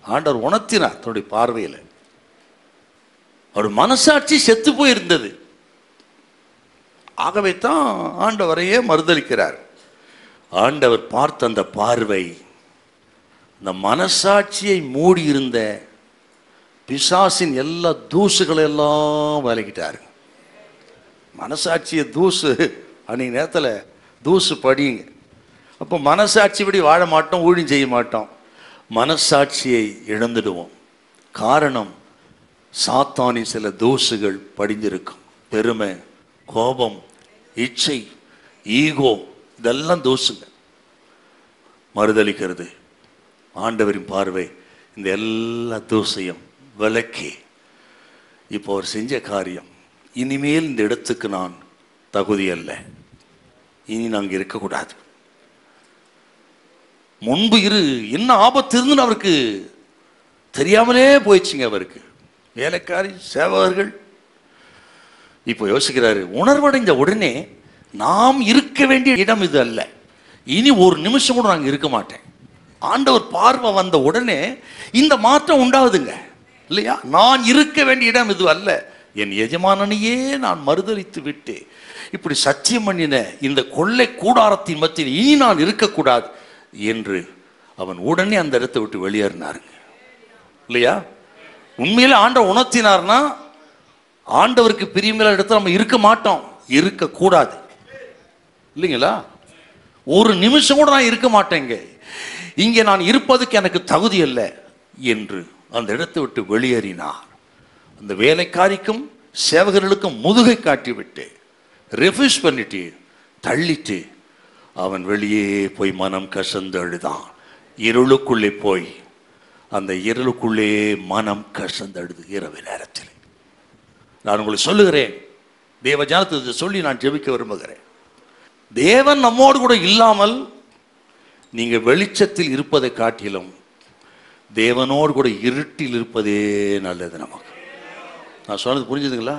ஆண்டவர் உணர்த்தினார் தன்னுடைய பார்வையில். அவர் மனசாட்சி செத்து போயிருந்தது. ஆகவே தான் ஆண்டவரையே மறுதலிக்கிறார். ஆண்டவர் பார்த்த அந்த பார்வை இந்த மனசாட்சியை மூடி இருந்த பிசாசின் எல்லா தூசுகளெல்லாம் விலகிட்டாரு. மனசாட்சியை தூசு அன்னைக்கு நேரத்தில் தூசு படிங்க. அப்போ மனசாட்சிப்படி வாழ மாட்டோம், ஊழியம் செய்ய மாட்டோம், மனசாட்சியை இழந்துடுவோம். காரணம், சாத்தானின் சில தூசுகள் படிஞ்சிருக்கும். பெருமை, கோபம், இச்சை, ஈகோ, இதெல்லாம் தூசுங்க. மறுதலிக்கிறது. ஆண்டவரின் பார்வை இந்த எல்லா தூசையும் விலக்கி, இப்போ அவர் செஞ்ச காரியம், இனிமேல் இந்த இடத்துக்கு நான் தகுதி அல்ல, இனி நாங்கள் இருக்கக்கூடாது. முன்பு என்ன ஆபத்து இருந்துன்னு அவருக்கு தெரியாமலே போயிடுச்சுங்க. அவருக்கு வேலைக்காரி, சேவகர்கள். இப்போ யோசிக்கிறாரு, உணர்வடைந்த உடனே நாம் இருக்க வேண்டிய இடம் இது அல்ல, இனி ஒரு நிமிஷம் கூட நாங்கள் இருக்க மாட்டேன். ஆண்டவர் பார்வை வந்த உடனே இந்த மாற்றம் உண்டாகுதுங்க, இல்லையா? நான் இருக்க வேண்டிய இடம் இது அல்ல, என் எஜமானனையே நான் மறுதலித்து விட்டு இப்படி சத்தியம் பண்ணின இந்த கொள்ளை கூடாரத்தின் மத்தியில் இனி நான் இருக்கக்கூடாது என்று அவன் உடனே அந்த இடத்தை விட்டு வெளியேறினாருங்க, இல்லையா? உண்மையிலே ஆண்டவர் உணர்த்தினார்னா ஆண்டவருக்கு பிரியமில்லாத இடத்துல நம்ம இருக்க மாட்டோம், இருக்கக்கூடாது, இல்லைங்களா? ஒரு நிமிஷம் கூட நான் இருக்க மாட்டேங்க, இங்கே நான் இருப்பதுக்கு எனக்கு தகுதி அல்ல என்று அந்த இடத்தை விட்டு வெளியேறினார். அந்த வேலைக்காரிக்கும் சேவகர்களுக்கும் முதுகை காட்டிவிட்டு, ரெஃப்யூஸ் பண்ணிட்டு, தள்ளிட்டு அவன் வெளியே போய் மனம் கசந்து அழுதான். இருளுக்குள்ளே போய் அந்த இருளுக்குள்ளே மனம் கசந்து அழுது இரவு நேரத்தில். நான் உங்களுக்கு சொல்லுகிறேன், தேவ ஜனத்தை சொல்லி நான் ஜெபிக்க விரும்புகிறேன். தேவன் நம்மோடு கூட இல்லாமல் நீங்கள் வெளிச்சத்தில் இருப்பதை காட்டிலும் தேவனோடு கூட இருட்டில் இருப்பதே நல்லது நமக்கு. நான் சொன்னது புரிஞ்சுதுங்களா?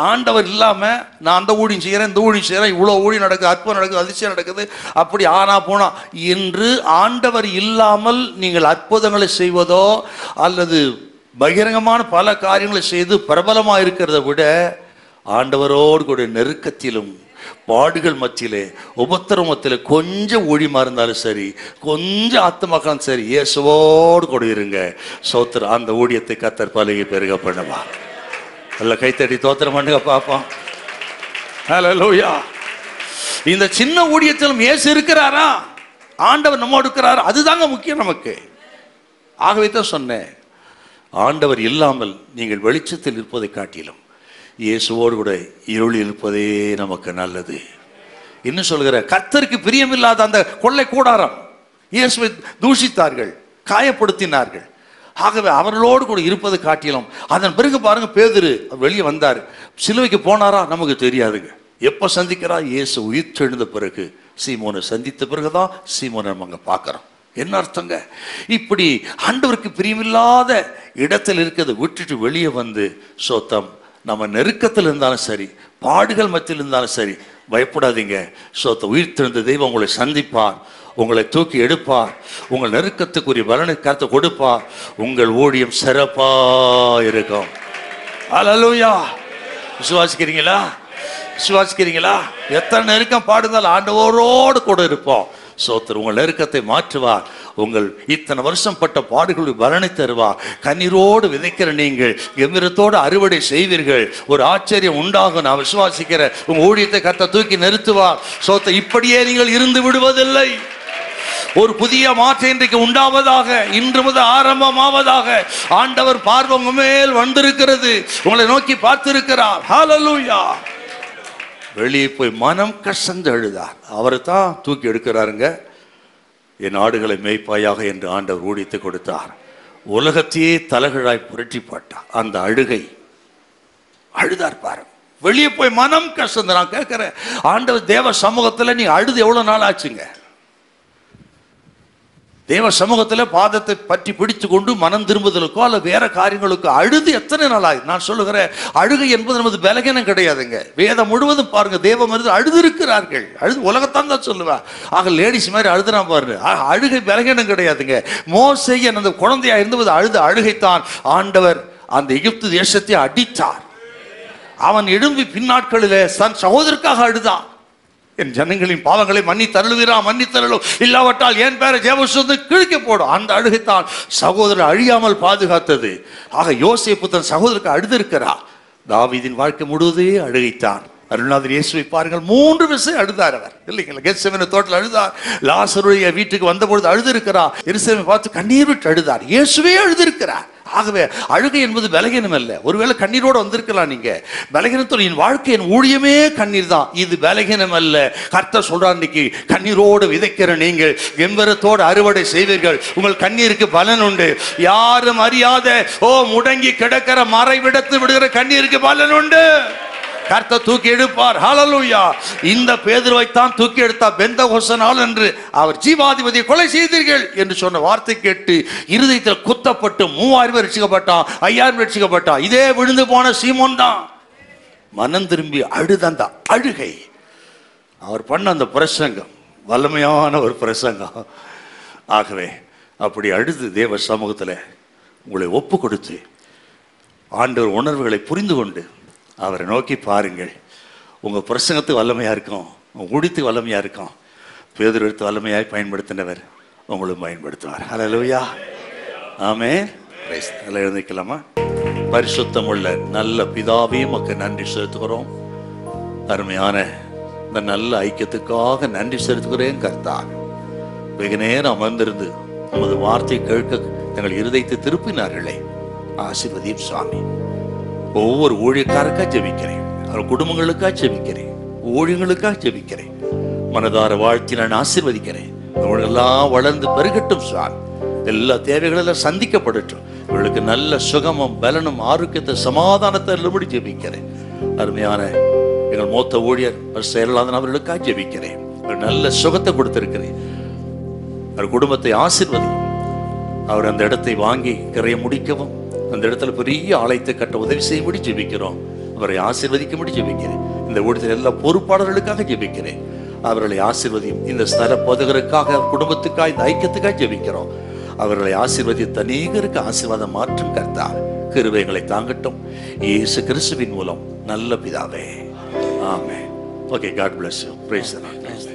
ஆண்டவர் இல்லாமல் நான் அந்த ஊழியம் செய்கிறேன், இந்த ஊழியம் செய்கிறேன், இவ்வளோ ஊழியம் நடக்குது, அற்புதம் நடக்குது, அதிசயம் நடக்குது, அப்படி ஆனா போனா என்று ஆண்டவர் இல்லாமல் நீங்கள் அற்புதங்களை செய்வதோ அல்லது பகிரங்கமான பல காரியங்களை செய்து பிரபலமாக இருக்கிறத விட ஆண்டவரோடு கூட நெருக்கத்திலும் பாடுகள் மத்தியிலே உபத்திரமத்திலே கொஞ்சம் ஊழியமா இருந்தாலும் சரி, கொஞ்சம் ஆத்மாக்கலாம் சரி, இயேசுவோடு கூட இருங்க. சோத்திர அந்த ஊழியத்தை கர்த்தர் பலகி பெருக பண்ணுவா. நல்ல கைத்தட்டி தோத்திரம் பண்ணுங்க பாப்போம். ஹல்லேலூயா. இந்த சின்ன ஊழியத்திலும் இயேசு இருக்கிறாரா, ஆண்டவர் நம்மோடு இருக்கிறாரா, அதுதாங்க முக்கியம் நமக்கு. ஆகவே தான் சொன்னேன், ஆண்டவர் இல்லாமல் நீங்கள் வெளிச்சத்தில் இருப்பதை காட்டிலும் இயேசுவோடு கூட இருளில் இருப்பதே நமக்கு நல்லது. இன்னும் சொல்கிற, கர்த்தருக்கு பிரியமில்லாத அந்த கொள்ளை கூடாரம் இயேசுவை தூஷித்தார்கள், காயப்படுத்தினார்கள். ஆகவே அவர்களோடு கூட இருப்பதை காட்டிலும் அதன் பிறகு பாருங்க, பேதுரு வெளியே வந்தார், சிலுவைக்கு போனாரா நமக்கு தெரியாதுங்க. எப்போ சந்திக்கிறா? இயேசு உயிர்த்தெழுந்த பிறகு, சீமோனை சந்தித்த பிறகுதான் சீமோனை நம்ம அங்கே பார்க்குறோம். என்ன அர்த்தங்க? இப்படி ஆண்டவருக்கு பிரியமில்லாத இடத்தில் இருக்கிறத விட்டுட்டு வெளியே வந்து சோத்தம் நம்ம நெருக்கத்தில் இருந்தாலும் சரி, பாடுகள் மத்தியில் இருந்தாலும் சரி, பயப்படாதீங்க. சோத்த உயிர்த்தெழுந்த தெய்வம் உங்களை சந்திப்பார், உங்களை தூக்கி எடுப்பார், உங்கள் நெருக்கத்துக்குரிய பலனை கருத்தை கொடுப்பார். உங்கள் ஊழியம் சிறப்பா இருக்கும். அல்லேலூயா. விசுவாசிக்கிறீங்களா? விசுவாசிக்கிறீங்களா? எத்தனை நெருக்கம் பாடுந்தால் ஆண்டவரோடு கூட இருப்போம். சோத்தர் உங்கள் நெருக்கத்தை மாற்றுவார். உங்கள் இத்தனை வருஷம் பட்ட பாடுகளுடைய பலனை தருவார். கண்ணீரோடு விதைக்கிற நீங்கள் கம்பீரத்தோடு அறுவடை செய்வீர்கள். ஒரு ஆச்சரியம் உண்டாகும். நான் விசுவாசிக்கிறேன். உங்க ஊழியத்தை கர்த்தர் தூக்கி நிறுத்துவார். சோத்த இப்படியே நீங்கள் இருந்து விடுவதில்லை. ஒரு புதிய மாற்றம் இன்றைக்கு உண்டாவதாக, இன்று முதல் ஆரம்பமாவதாக. ஆண்டவர் பார்வை உங்க மேல் வந்திருக்கிறது, உங்களை நோக்கி பார்த்திருக்கிறார். ஹல்லேலூயா. வெளியே போய் மனம் கசந்து அழுதார். அவரை தான் தூக்கி எடுக்கிறாருங்க. என் ஆடுகளை மேய்ப்பாயாக என்று ஆண்டவர் ஊழியத்தை கொடுத்தார். உலகத்தையே தலகழாய் புரட்டி போட்டார். அந்த அழுகை அழுதார் பாருங்க. வெளியே போய் மனம் கசந்து. நான் கேட்கிறேன், ஆண்டவர் தேவ சமூகத்தில் நீ அழுது எவ்வளவு நாள் ஆச்சுங்க? தேவ சமூகத்தில் பாதத்தை பற்றி பிடித்து கொண்டு மனம் திரும்புதலுக்கோ அல்ல வேற காரியங்களுக்கோ அழுது எத்தனை நாள் ஆகுது? நான் சொல்லுகிறேன், அழுகை என்பது நமது பலகீனம் கிடையாதுங்க. வேதம் முழுவதும் பாருங்க, தேவ மனித அழுது இருக்கிறார்கள். அழுது உலகத்தான் தான் சொல்லுவேன். ஆக லேடிஸ் மாதிரி அழுதுனா பாருங்க, அழுகை பலகீனம் கிடையாதுங்க. மோசே அந்த குழந்தையா இருந்தது அழுது அழுகைத்தான். ஆண்டவர் அந்த எகிப்து தேசத்தை அடித்தார். அவன் எழும்பி பின்னாட்களிலே தன் சகோதரருக்காக அழுதான். என் ஜனங்களின் பாவங்களை மன்னி தருளுவீரா, மன்னி தருளும், இல்லாவட்டால் என் பேரை ஜெபசுந்து கிழிக்க போடும். அந்த அழுகைத்தான் சகோதரர் அழியாமல் பாதுகாத்தது. ஆக யோசேப்பு தன் சகோதரருக்கு அழுதிருக்கிறா. தாவீதின் வாழ்க்கை முழுவதே அழுகைத்தான். அருள்நாதர் இயேசுவை பாருங்கள், 3 விஷயம் அழுதார் அவர், இல்லைங்களா? கெத்செமனே தோட்டத்தில் அழுதார். லாசருடைய வீட்டுக்கு வந்த பொழுது அழுதிருக்கிறார். எருசலேமை பார்த்து கண்ணீர் விட்டு அழுதார். இயேசுவே அழுதிருக்கிறார். ஆகவே அழுகை என்பது பலகீனம் அல்ல. ஒருவேளை கண்ணீரோடு வந்திருக்கலாம் நீங்க. பலகீனத்தோடு என் வாழ்க்கை, என் ஊழியமே கண்ணீர் தான், இது பலகீனம் அல்ல. கர்த்தர் சொல்றார், இன்னைக்கு கண்ணீரோடு விதைக்கிற நீங்கள் கம்பீரத்தோடு அறுவடை செய்வீர்கள். உங்கள் கண்ணீருக்கு பலன் உண்டு. யாரும் அறியாத முடங்கி கிடக்கிற மறைவிடத்து விடுகிற கண்ணீருக்கு பலன் உண்டு. கர்த்தர் தூக்கி எடுப்பார். ஹல்லேலூயா. இந்த பேதுருவை தான் தூக்கி எடுத்தார். பெந்தகோஸ்து நாள் என்று அவர் ஜீவாதிபதியை கொலை செய்தீர்கள் என்று சொன்ன வார்த்தை கேட்டு இருதயத்தில் குத்தப்பட்டு 3000 பேர் ரட்சிக்கப்பட்டான், 5000 பேர் ரட்சிக்கப்பட்டான். இதே விழுந்து போன சீமோன் தான் மனம் திரும்பி அழுத அந்த அழுகை, அவர் பண்ண அந்த பிரசங்கம் வல்லமையான ஒரு பிரசங்கம். ஆகவே அப்படி அழுது தேவ சமூகத்தில் உங்களை ஒப்பு கொடுத்து ஆண்டவர் உணர்வுகளை புரிந்து கொண்டு அவரை நோக்கி பாருங்கள். உங்கள் பிரசங்கத்துக்கு வல்லமையாக இருக்கும், உங்கள் ஊழியத்துக்கு வல்லமையாக இருக்கும். பேதுரு எடுத்து வல்லமையாய் பயன்படுத்தினவர் உங்களும் பயன்படுத்துவார். ஹல்லேலூயா. ஆமென். நல்லா எழுந்திக்கலாமா? பரிசுத்தம் உள்ள நல்ல பிதாவையும் மக்கள் நன்றி செலுத்துகிறோம். அருமையான இந்த நல்ல ஐக்கியத்துக்காக நன்றி செலுத்துகிறேன் கர்த்தா. வெகு நேரம் அமர்ந்திருந்து உமது வார்த்தை கேட்க தங்கள் இருதயத்தை திருப்பினார்களே, ஆசீர்வதியும் சுவாமி. ஒவ்வொரு ஊழியக்காரருக்காக ஜெபிக்கிறேன், அவர் குடும்பங்களுக்காக ஜெபிக்கிறேன், ஊழியங்களுக்காக ஜெபிக்கிறேன். மனதார வாழ்த்தி நான் ஆசீர்வதிக்கிறேன். எல்லாம் வளர்ந்து பெருகட்டும் சுவாமி. எல்லா தேவைகளெல்லாம் சந்திக்கப்படட்டும். இவர்களுக்கு நல்ல சுகமும் பலனும் ஆரோக்கியத்தை சமாதானத்தை எல்லபடி ஜெபிக்கிறேன். அருமையான எங்கள் மூத்த ஊழியர் செயலாளர் அவர்களுக்காக ஜெபிக்கிறேன். ஒரு நல்ல சுகத்தை கொடுத்திருக்கிறேன். அவர் குடும்பத்தை ஆசீர்வதி. அவர் அந்த இடத்தை வாங்கி கிரைய முடிக்கவும், அந்த இடத்துல பெரிய ஆலயத்தை கட்ட உதவி செய்யும்படி ஜெபிக்கிறோம். அவரை ஆசீர்வதிக்கும்படி ஜெபிக்கிறேன். இந்த ஊழியத்தில் எல்லா பொறுப்பாளர்களுக்காக ஜெபிக்கிறேன். அவர்களை ஆசீர்வதியும். இந்த ஸ்தல போதகருக்காக, குடும்பத்துக்காக, இந்த ஐக்கியத்துக்காக ஜெபிக்கிறோம். அவர்களை ஆசீர்வதித்து அநேகருக்கு ஆசீர்வாதம் மாற்றும் கர்த்தாவே கிருபைகளை தாங்கட்டும். இயேசு கிறிஸ்துவின் மூலம் நல்ல பிதாவே, amen. Okay, God bless you. Praise the Lord.